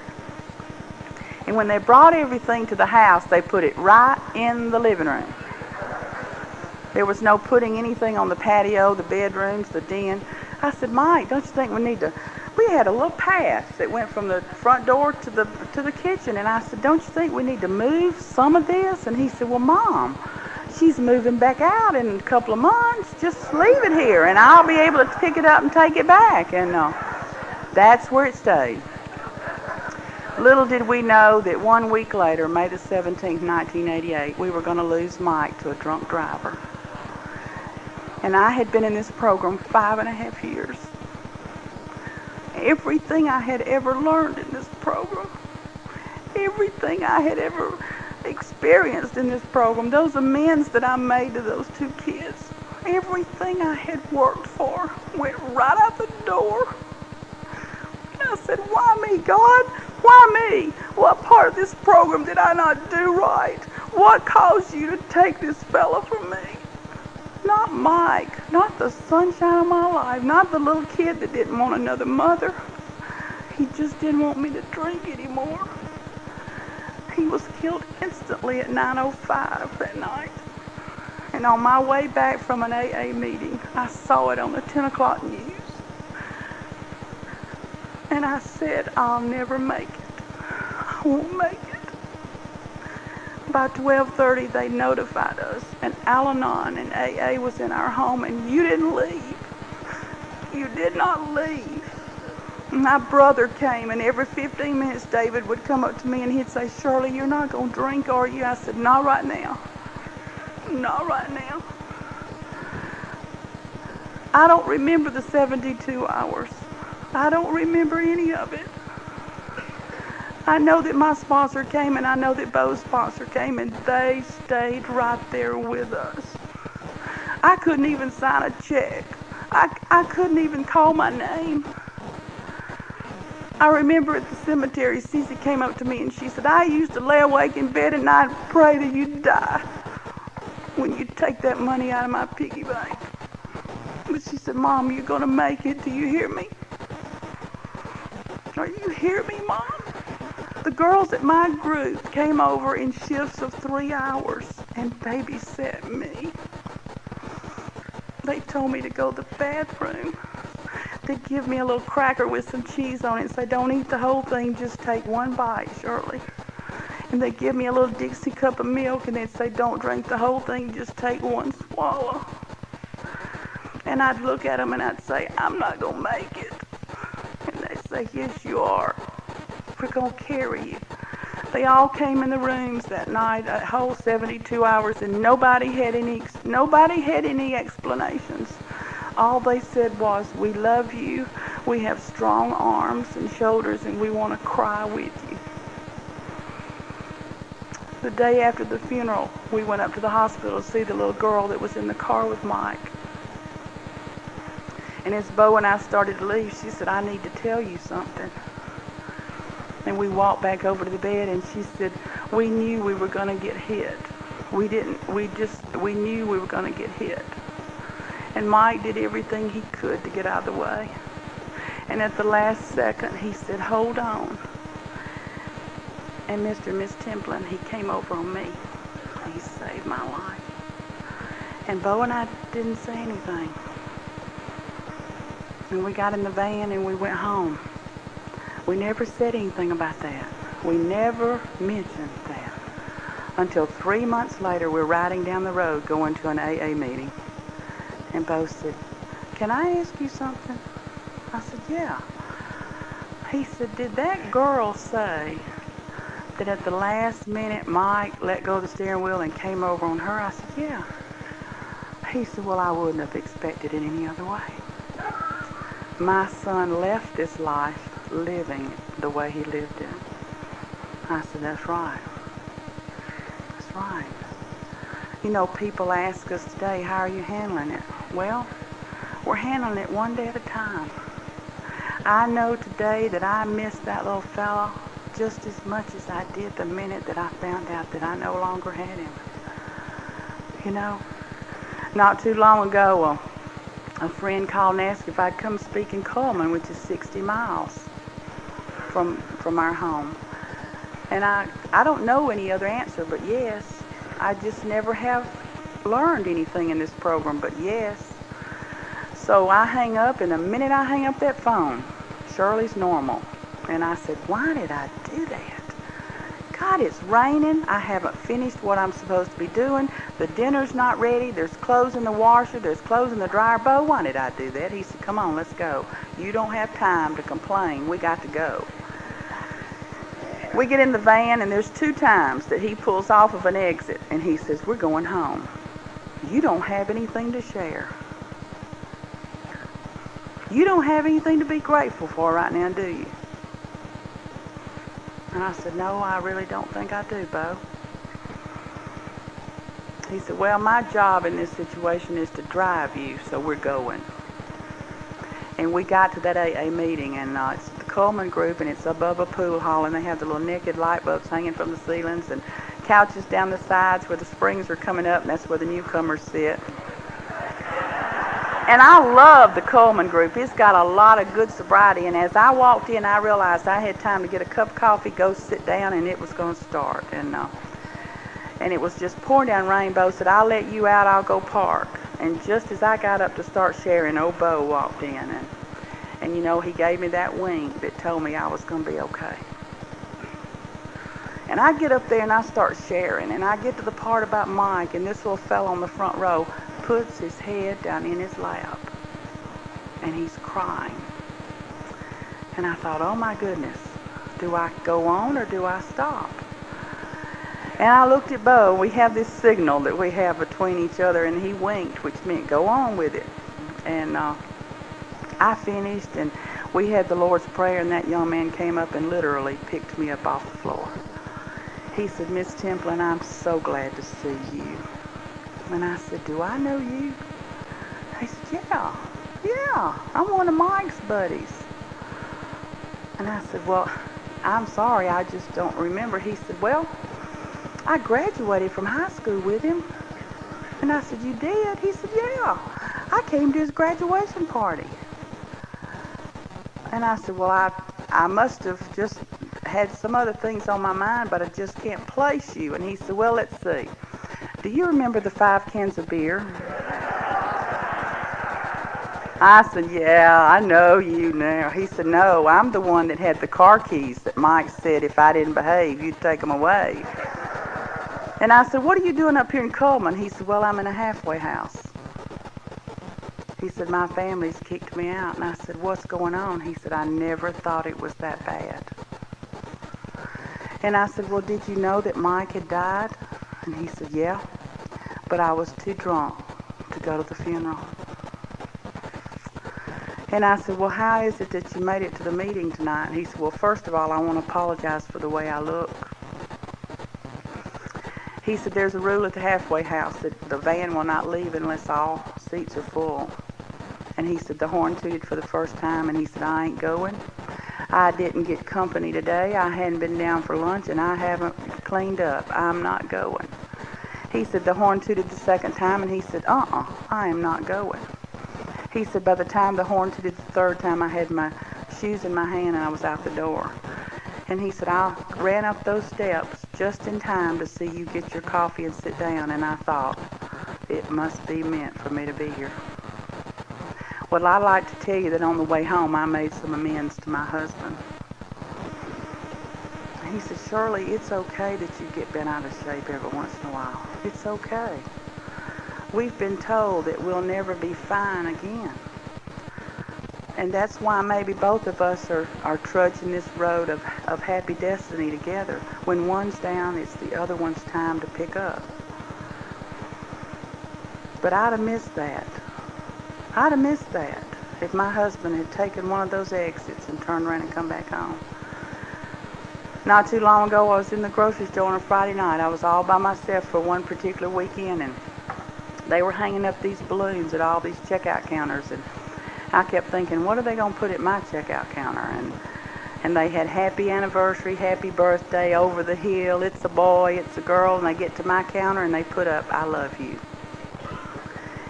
And when they brought everything to the house, they put it right in the living room. There was no putting anything on the patio, the bedrooms, the den. I said, "Mike, don't you think we need to..." We had a little path that went from the front door to the kitchen, and I said, "Don't you think we need to move some of this?" And he said, "Well, Mom, she's moving back out in a couple of months. Just leave it here, and I'll be able to pick it up and take it back." And that's where it stayed. Little did we know that 1 week later, May the 17th, 1988, we were going to lose Mike to a drunk driver. And I had been in this program 5.5 years. Everything I had ever learned in this program, everything I had ever experienced in this program, those amends that I made to those 2 kids, everything I had worked for went right out the door. And I said, "Why me, God? Why me? What part of this program did I not do right? What caused you to take this fella from me? Not Mike, not the sunshine of my life, not the little kid that didn't want another mother. He just didn't want me to drink anymore." He was killed instantly at 9:05 that night. And on my way back from an AA meeting, I saw it on the 10 o'clock news. And I said, "I'll never make it. I won't make it." By 12:30, they notified us, and Al-Anon and AA was in our home, and you didn't leave. You did not leave. My brother came, and every 15 minutes, David would come up to me, and he'd say, "Shirley, you're not going to drink, are you?" I said, "Not right now. Not right now." I don't remember the 72 hours. I don't remember any of it. I know that my sponsor came, and I know that Bo's sponsor came, and they stayed right there with us. I couldn't even sign a check. I couldn't even call my name. I remember at the cemetery, Cece came up to me and she said, I used to lay awake in bed at night and pray that you'd die when you take that money out of my piggy bank. But she said, Mom, you're going to make it. Do you hear me? Are you hear me, Mom? The girls at my group came over in shifts of 3 hours and babysat me. They told me to go to the bathroom. They'd give me a little cracker with some cheese on it and say, don't eat the whole thing, just take one bite, Shirley. And they'd give me a little Dixie cup of milk and they'd say, don't drink the whole thing, just take one swallow. And I'd look at them and I'd say, I'm not going to make it. And they'd say, yes, you are. We're going to carry you. They all came in the rooms that night, a whole 72 hours, and nobody had any explanations. All they said was, we love you, we have strong arms and shoulders, and we want to cry with you. The day after the funeral, we went up to the hospital to see the little girl that was in the car with Mike. And as Bo and I started to leave, she said, I need to tell you something. And we walked back over to the bed and she said, we knew we were going to get hit. We knew we were going to get hit. And Mike did everything he could to get out of the way. And at the last second, he said, hold on. And Mr. and Miss Templin, he came over on me. He saved my life. And Bo and I didn't say anything. And we got in the van and we went home. We never said anything about that. We never mentioned that. Until 3 months later, we're riding down the road going to an AA meeting. And Bo said, can I ask you something? I said, yeah. He said, did that girl say that at the last minute Mike let go of the steering wheel and came over on her? I said, yeah. He said, well, I wouldn't have expected it any other way. My son left this life living the way he lived it. I said, that's right. That's right. You know, people ask us today, how are you handling it? Well, we're handling it one day at a time. I know today that I missed that little fella just as much as I did the minute that I found out that I no longer had him. You know, not too long ago, a friend called and asked if I'd come speak in Coleman, which is 60 miles from our home. And I don't know any other answer but yes. I just never have learned anything in this program but yes. So I hang up, and the minute I hang up that phone, Shirley's normal. And I said, why did I do that? God, it's raining. I haven't finished what I'm supposed to be doing. The dinner's not ready. There's clothes in the washer. There's clothes in the dryer. Bo, why did I do that? He said, come on, let's go. You don't have time to complain. We got to go. We get in the van, and there's 2 times that he pulls off of an exit, and he says, we're going home. You don't have anything to share. You don't have anything to be grateful for right now, do you? And I said, no, I really don't think I do, Bo. He said, well, my job in this situation is to drive you, so we're going. And we got to that AA meeting, and it's the Coleman group, and it's above a pool hall, and they have the little naked light bulbs hanging from the ceilings, and couches down the sides where the springs are coming up, and that's where the newcomers sit. And I love the Coleman group. It's got a lot of good sobriety, and as I walked in, I realized I had time to get a cup of coffee, go sit down, and it was going to start. And it was just pouring down rain. Bo said, I'll let you out, I'll go park. And just as I got up to start sharing, old Bo walked in. And you know, he gave me that wink that told me I was going to be okay. And I get up there and I start sharing. And I get to the part about Mike, and this little fella on the front row puts his head down in his lap. And he's crying. And I thought, oh my goodness, do I go on or do I stop? And I looked at Bo. We have this signal that we have between each other, and he winked, which meant go on with it. And I finished, and we had the Lord's Prayer, and that young man came up and literally picked me up off the floor. He said, Miss Templin, I'm so glad to see you. And I said, do I know you? Yeah, I'm one of Mike's buddies. And I said, well, I'm sorry, I just don't remember. He said, well, I graduated from high school with him. And I said, you did? He said, yeah. I came to his graduation party. And I said, well, I must have just had some other things on my mind, but I just can't place you. And he said, well, let's see. Do you remember the 5 cans of beer? I said, yeah, I know you now. He said, no, I'm the one that had the car keys that Mike said if I didn't behave, you'd take them away. And I said, what are you doing up here in Coleman? He said, well, I'm in a halfway house. He said, my family's kicked me out. And I said, what's going on? He said, I never thought it was that bad. And I said, well, did you know that Mike had died? And he said, yeah, but I was too drunk to go to the funeral. And I said, well, how is it that you made it to the meeting tonight? And he said, well, first of all, I want to apologize for the way I look. He said, there's a rule at the halfway house that the van will not leave unless all seats are full. And he said, the horn tooted for the first time, and he said, I ain't going. I didn't get company today. I hadn't been down for lunch, and I haven't cleaned up. I'm not going. He said, the horn tooted the second time, and he said, I am not going. He said, by the time the horn tooted the third time, I had my shoes in my hand, and I was out the door. And he said, I ran up those steps just in time to see you get your coffee and sit down, and I thought, it must be meant for me to be here. Well, I'd like to tell you that on the way home, I made some amends to my husband. He said, Shirley, it's okay that you get bent out of shape every once in a while. It's okay. We've been told that we'll never be fine again. And that's why maybe both of us are trudging this road of happy destiny together. When one's down, it's the other one's time to pick up. But I'd have missed that. I'd have missed that if my husband had taken one of those exits and turned around and come back home. Not too long ago, I was in the grocery store on a Friday night. I was all by myself for one particular weekend, and they were hanging up these balloons at all these checkout counters, and I kept thinking, what are they going to put at my checkout counter? And they had happy anniversary, happy birthday, over the hill, it's a boy, it's a girl, and they get to my counter and they put up, I love you.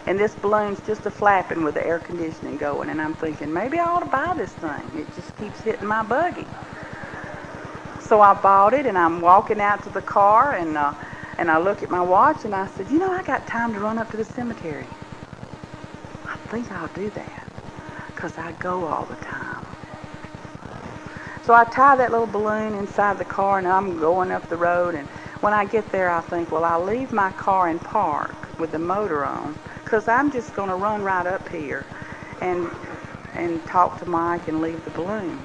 And this balloon's just a flapping with the air conditioning going, and I'm thinking, maybe I ought to buy this thing. It just keeps hitting my buggy. So I bought it, and I'm walking out to the car, and I look at my watch, and I said, I got time to run up to the cemetery. I think I'll do that, because I go all the time. So I tie that little balloon inside the car, and I'm going up the road, and when I get there, I think, well, I'll leave my car in park with the motor on, because I'm just going to run right up here and talk to Mike and leave the balloon.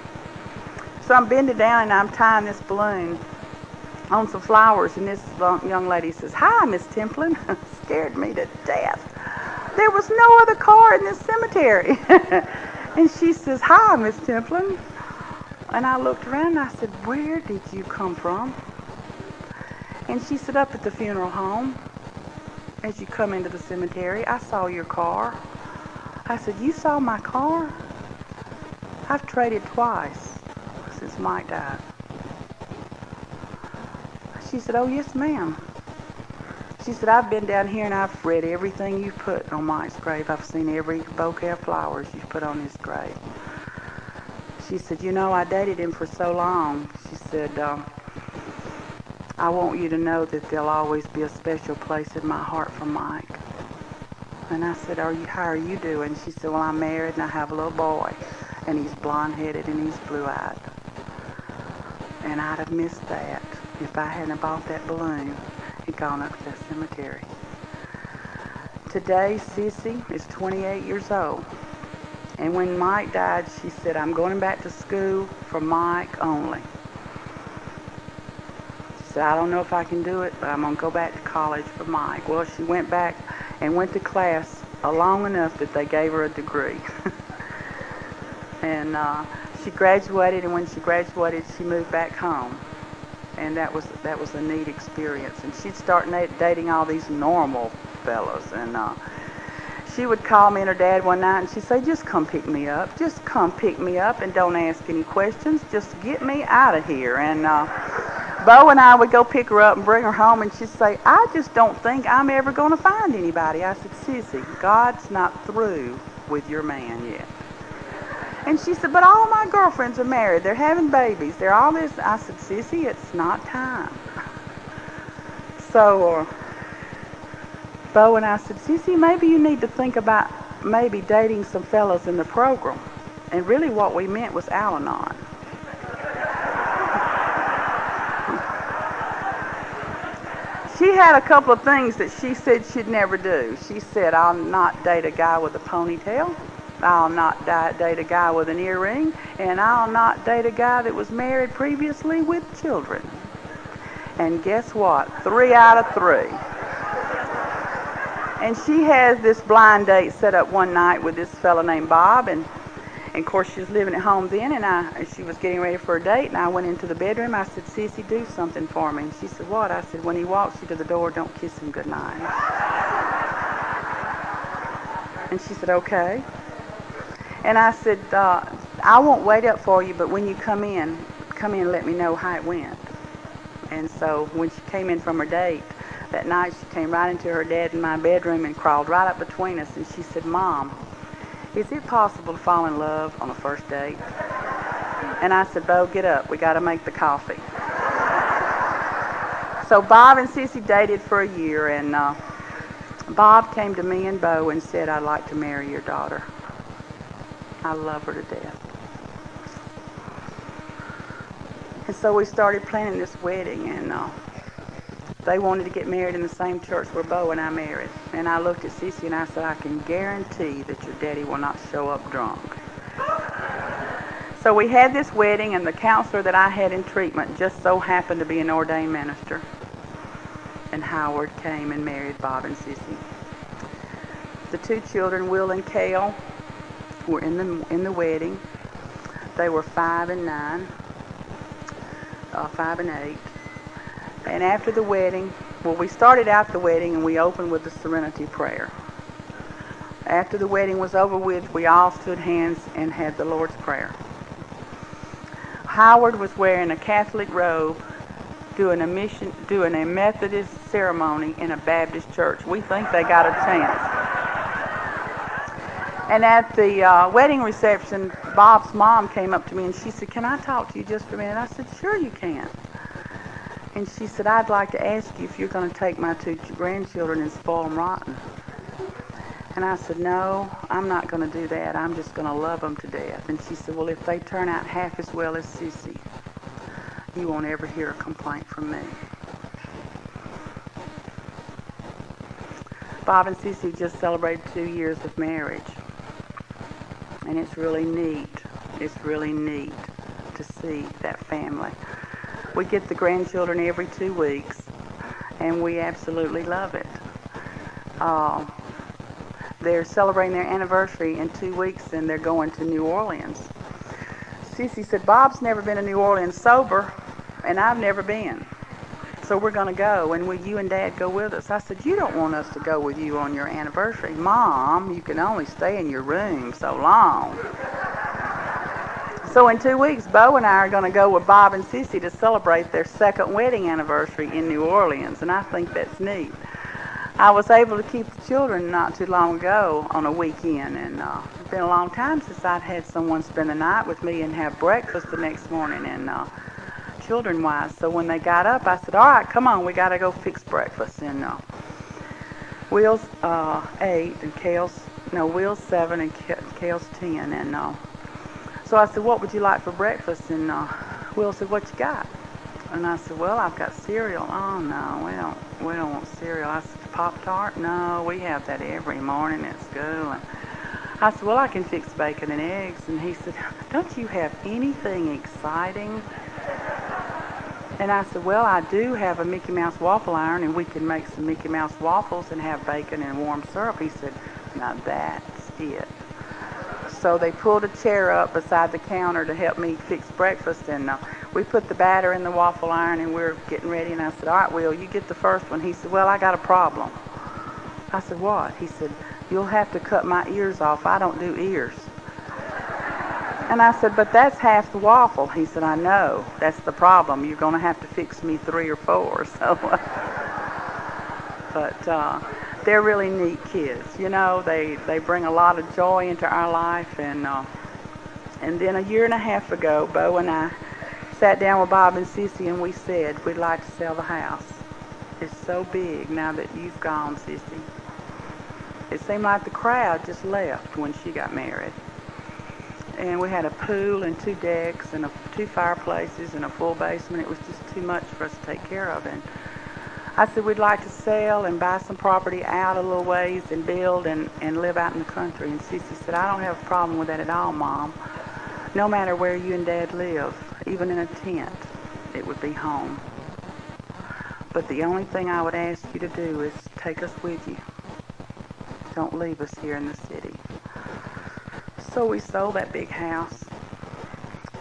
So I'm bending down, and I'm tying this balloon on some flowers, and this young lady says, hi, Miss Templin. Scared me to death. There was no other car in this cemetery. And she says, hi, Miss Templin. And I looked around, and I said, where did you come from? And she said, up at the funeral home. As you come into the cemetery, I saw your car. I said, you saw my car? I've traded twice since Mike died. She said, oh, yes, ma'am. She said, I've been down here and I've read everything you've put on Mike's grave. I've seen every bouquet of flowers you've put on his grave. She said, I dated him for so long. She said, I want you to know that there'll always be a special place in my heart for Mike. And I said, how are you doing? She said, well, I'm married and I have a little boy. And he's blonde-headed and he's blue-eyed. And I'd have missed that if I hadn't bought that balloon and gone up to that cemetery. Today, Sissy is 28 years old. And when Mike died, she said, I'm going back to school for Mike only. She said, I don't know if I can do it, but I'm going to go back to college for Mike. Well, she went back and went to class long enough that they gave her a degree. And she graduated, and when she graduated, she moved back home. And that was a neat experience. And she'd start dating all these normal fellas. And she would call me and her dad one night and she'd say, just come pick me up. Just come pick me up and don't ask any questions. Just get me out of here. And Bo and I would go pick her up and bring her home, and she'd say, I just don't think I'm ever going to find anybody. I said, Sissy, God's not through with your man yet. And she said, but all my girlfriends are married. They're having babies. They're all this. I said, Sissy, it's not time. So Bo and I said, Sissy, maybe you need to think about maybe dating some fellas in the program. And really what we meant was Al-Anon. She had a couple of things that she said she'd never do. She said, I'll not date a guy with a ponytail. I'll not date a guy with an earring. And I'll not date a guy that was married previously with children. And guess what? 3 out of 3. And she has this blind date set up one night with this fella named Bob. And of course, she was living at home then, and she was getting ready for a date, and I went into the bedroom. I said, Sissy, do something for me. And she said, what? I said, when he walks you to the door, don't kiss him goodnight. And she said, okay. And I said, I won't wait up for you, but when you come in and let me know how it went. And so when she came in from her date, that night she came right into her dad in my bedroom and crawled right up between us, and she said, Mom, is it possible to fall in love on a first date? And I said, Bo, get up. We got to make the coffee. So Bob and Sissy dated for a year, and Bob came to me and Bo and said, I'd like to marry your daughter. I love her to death. And so we started planning this wedding, and they wanted to get married in the same church where Bo and I married. And I looked at Sissy and I said, I can guarantee that your daddy will not show up drunk. So we had this wedding, and the counselor that I had in treatment just so happened to be an ordained minister. And Howard came and married Bob and Sissy. The 2 children, Will and Cale, were in the wedding. They were 5 and 9, 5 and 8. And after the wedding, well, we started out the wedding and we opened with the Serenity Prayer. After the wedding was over with, we all stood hands and had the Lord's Prayer. Howard was wearing a Catholic robe, doing a Methodist ceremony in a Baptist church. We think they got a chance. And at the wedding reception, Bob's mom came up to me and she said, can I talk to you just for a minute? I said, sure you can. And she said, I'd like to ask you if you're going to take my 2 grandchildren and spoil them rotten. And I said, no, I'm not going to do that. I'm just going to love them to death. And she said, well, if they turn out half as well as Sissy, you won't ever hear a complaint from me. Bob and Sissy just celebrated 2 years of marriage. And it's really neat. It's really neat to see that family. We get the grandchildren every 2 weeks, and we absolutely love it. They're celebrating their anniversary in 2 weeks, and they're going to New Orleans. Sissy said, Bob's never been to New Orleans sober, and I've never been. So we're going to go, and will you and Dad go with us? I said, you don't want us to go with you on your anniversary. Mom, you can only stay in your room so long. So in 2 weeks, Bo and I are going to go with Bob and Sissy to celebrate their 2nd wedding anniversary in New Orleans, and I think that's neat. I was able to keep the children not too long ago on a weekend, and it's been a long time since I'd had someone spend the night with me and have breakfast the next morning, and children-wise. So when they got up, I said, all right, come on, we got to go fix breakfast. And Will's 8, and Will's 7, and Kale's 10, and so I said, what would you like for breakfast? And Will said, what you got? And I said, well, I've got cereal. Oh, no, we don't want cereal. I said, Pop-Tart? No, we have that every morning at school. And I said, well, I can fix bacon and eggs. And he said, don't you have anything exciting? And I said, well, I do have a Mickey Mouse waffle iron, and we can make some Mickey Mouse waffles and have bacon and warm syrup. He said, now that's it. So they pulled a chair up beside the counter to help me fix breakfast, and we put the batter in the waffle iron, and we're getting ready. And I said, all right, Will, you get the first one. He said, well, I got a problem. I said, what? He said, You'll have to cut my ears off. I don't do ears. And I said, but that's half the waffle. He said, I know. That's the problem. You're going to have to fix me 3 or 4. So, but they're really neat kids. You know, they bring a lot of joy into our life. And then a year and a half ago, Bo and I sat down with Bob and Sissy, and we said, we'd like to sell the house. It's so big now that you've gone, Sissy. It seemed like the crowd just left when she got married. And we had a pool and 2 decks and 2 fireplaces and a full basement. It was just too much for us to take care of. And I said we'd like to sell and buy some property out a little ways and build and live out in the country. And Sissy said, I don't have a problem with that at all, Mom. No matter where you and Dad live, even in a tent, it would be home. But the only thing I would ask you to do is take us with you. Don't leave us here in the city. So we sold that big house,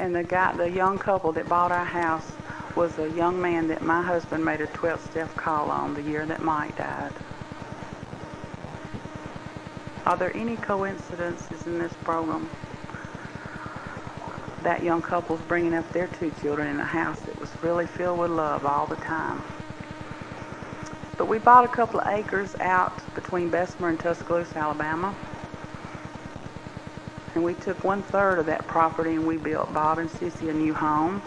and the young couple that bought our house was a young man that my husband made a 12-step call on the year that Mike died. Are there any coincidences in this program? That young couple's bringing up their 2 children in a house that was really filled with love all the time. But we bought a couple of acres out between Bessemer and Tuscaloosa, Alabama. And we took 1/3 of that property and we built Bob and Sissy a new home.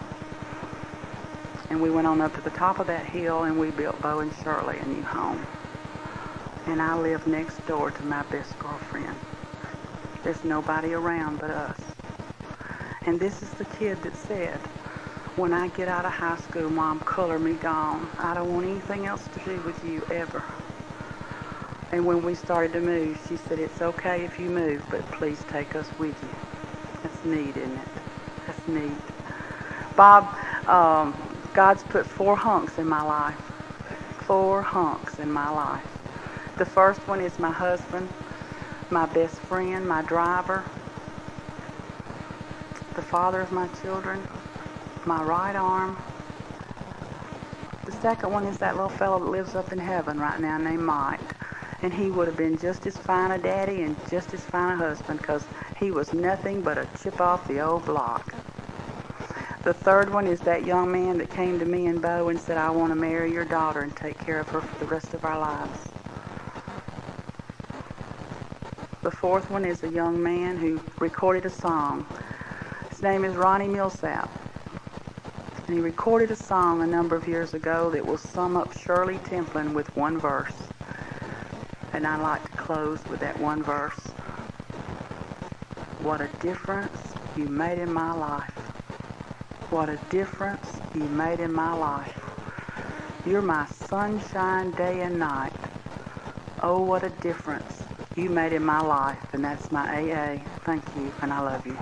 And we went on up to the top of that hill and we built Bo and Shirley a new home. And I live next door to my best girlfriend. There's nobody around but us. And this is the kid that said, when I get out of high school, Mom, color me gone. I don't want anything else to do with you ever. And when we started to move, she said, it's okay if you move, but please take us with you. That's neat, isn't it? That's neat. Bob, God's put 4 hunks in my life. 4 hunks in my life. The first one is my husband, my best friend, my driver, the father of my children, my right arm. The second one is that little fellow that lives up in heaven right now named Mike. And he would have been just as fine a daddy and just as fine a husband because he was nothing but a chip off the old block. The third one is that young man that came to me and Bo and said, I want to marry your daughter and take care of her for the rest of our lives. The fourth one is a young man who recorded a song. His name is Ronnie Millsap. And he recorded a song a number of years ago that will sum up Shirley Templin with 1 verse. And I'd like to close with that 1 verse. What a difference you made in my life. What a difference you made in my life. You're my sunshine day and night. Oh, what a difference you made in my life. And that's my AA. Thank you, and I love you.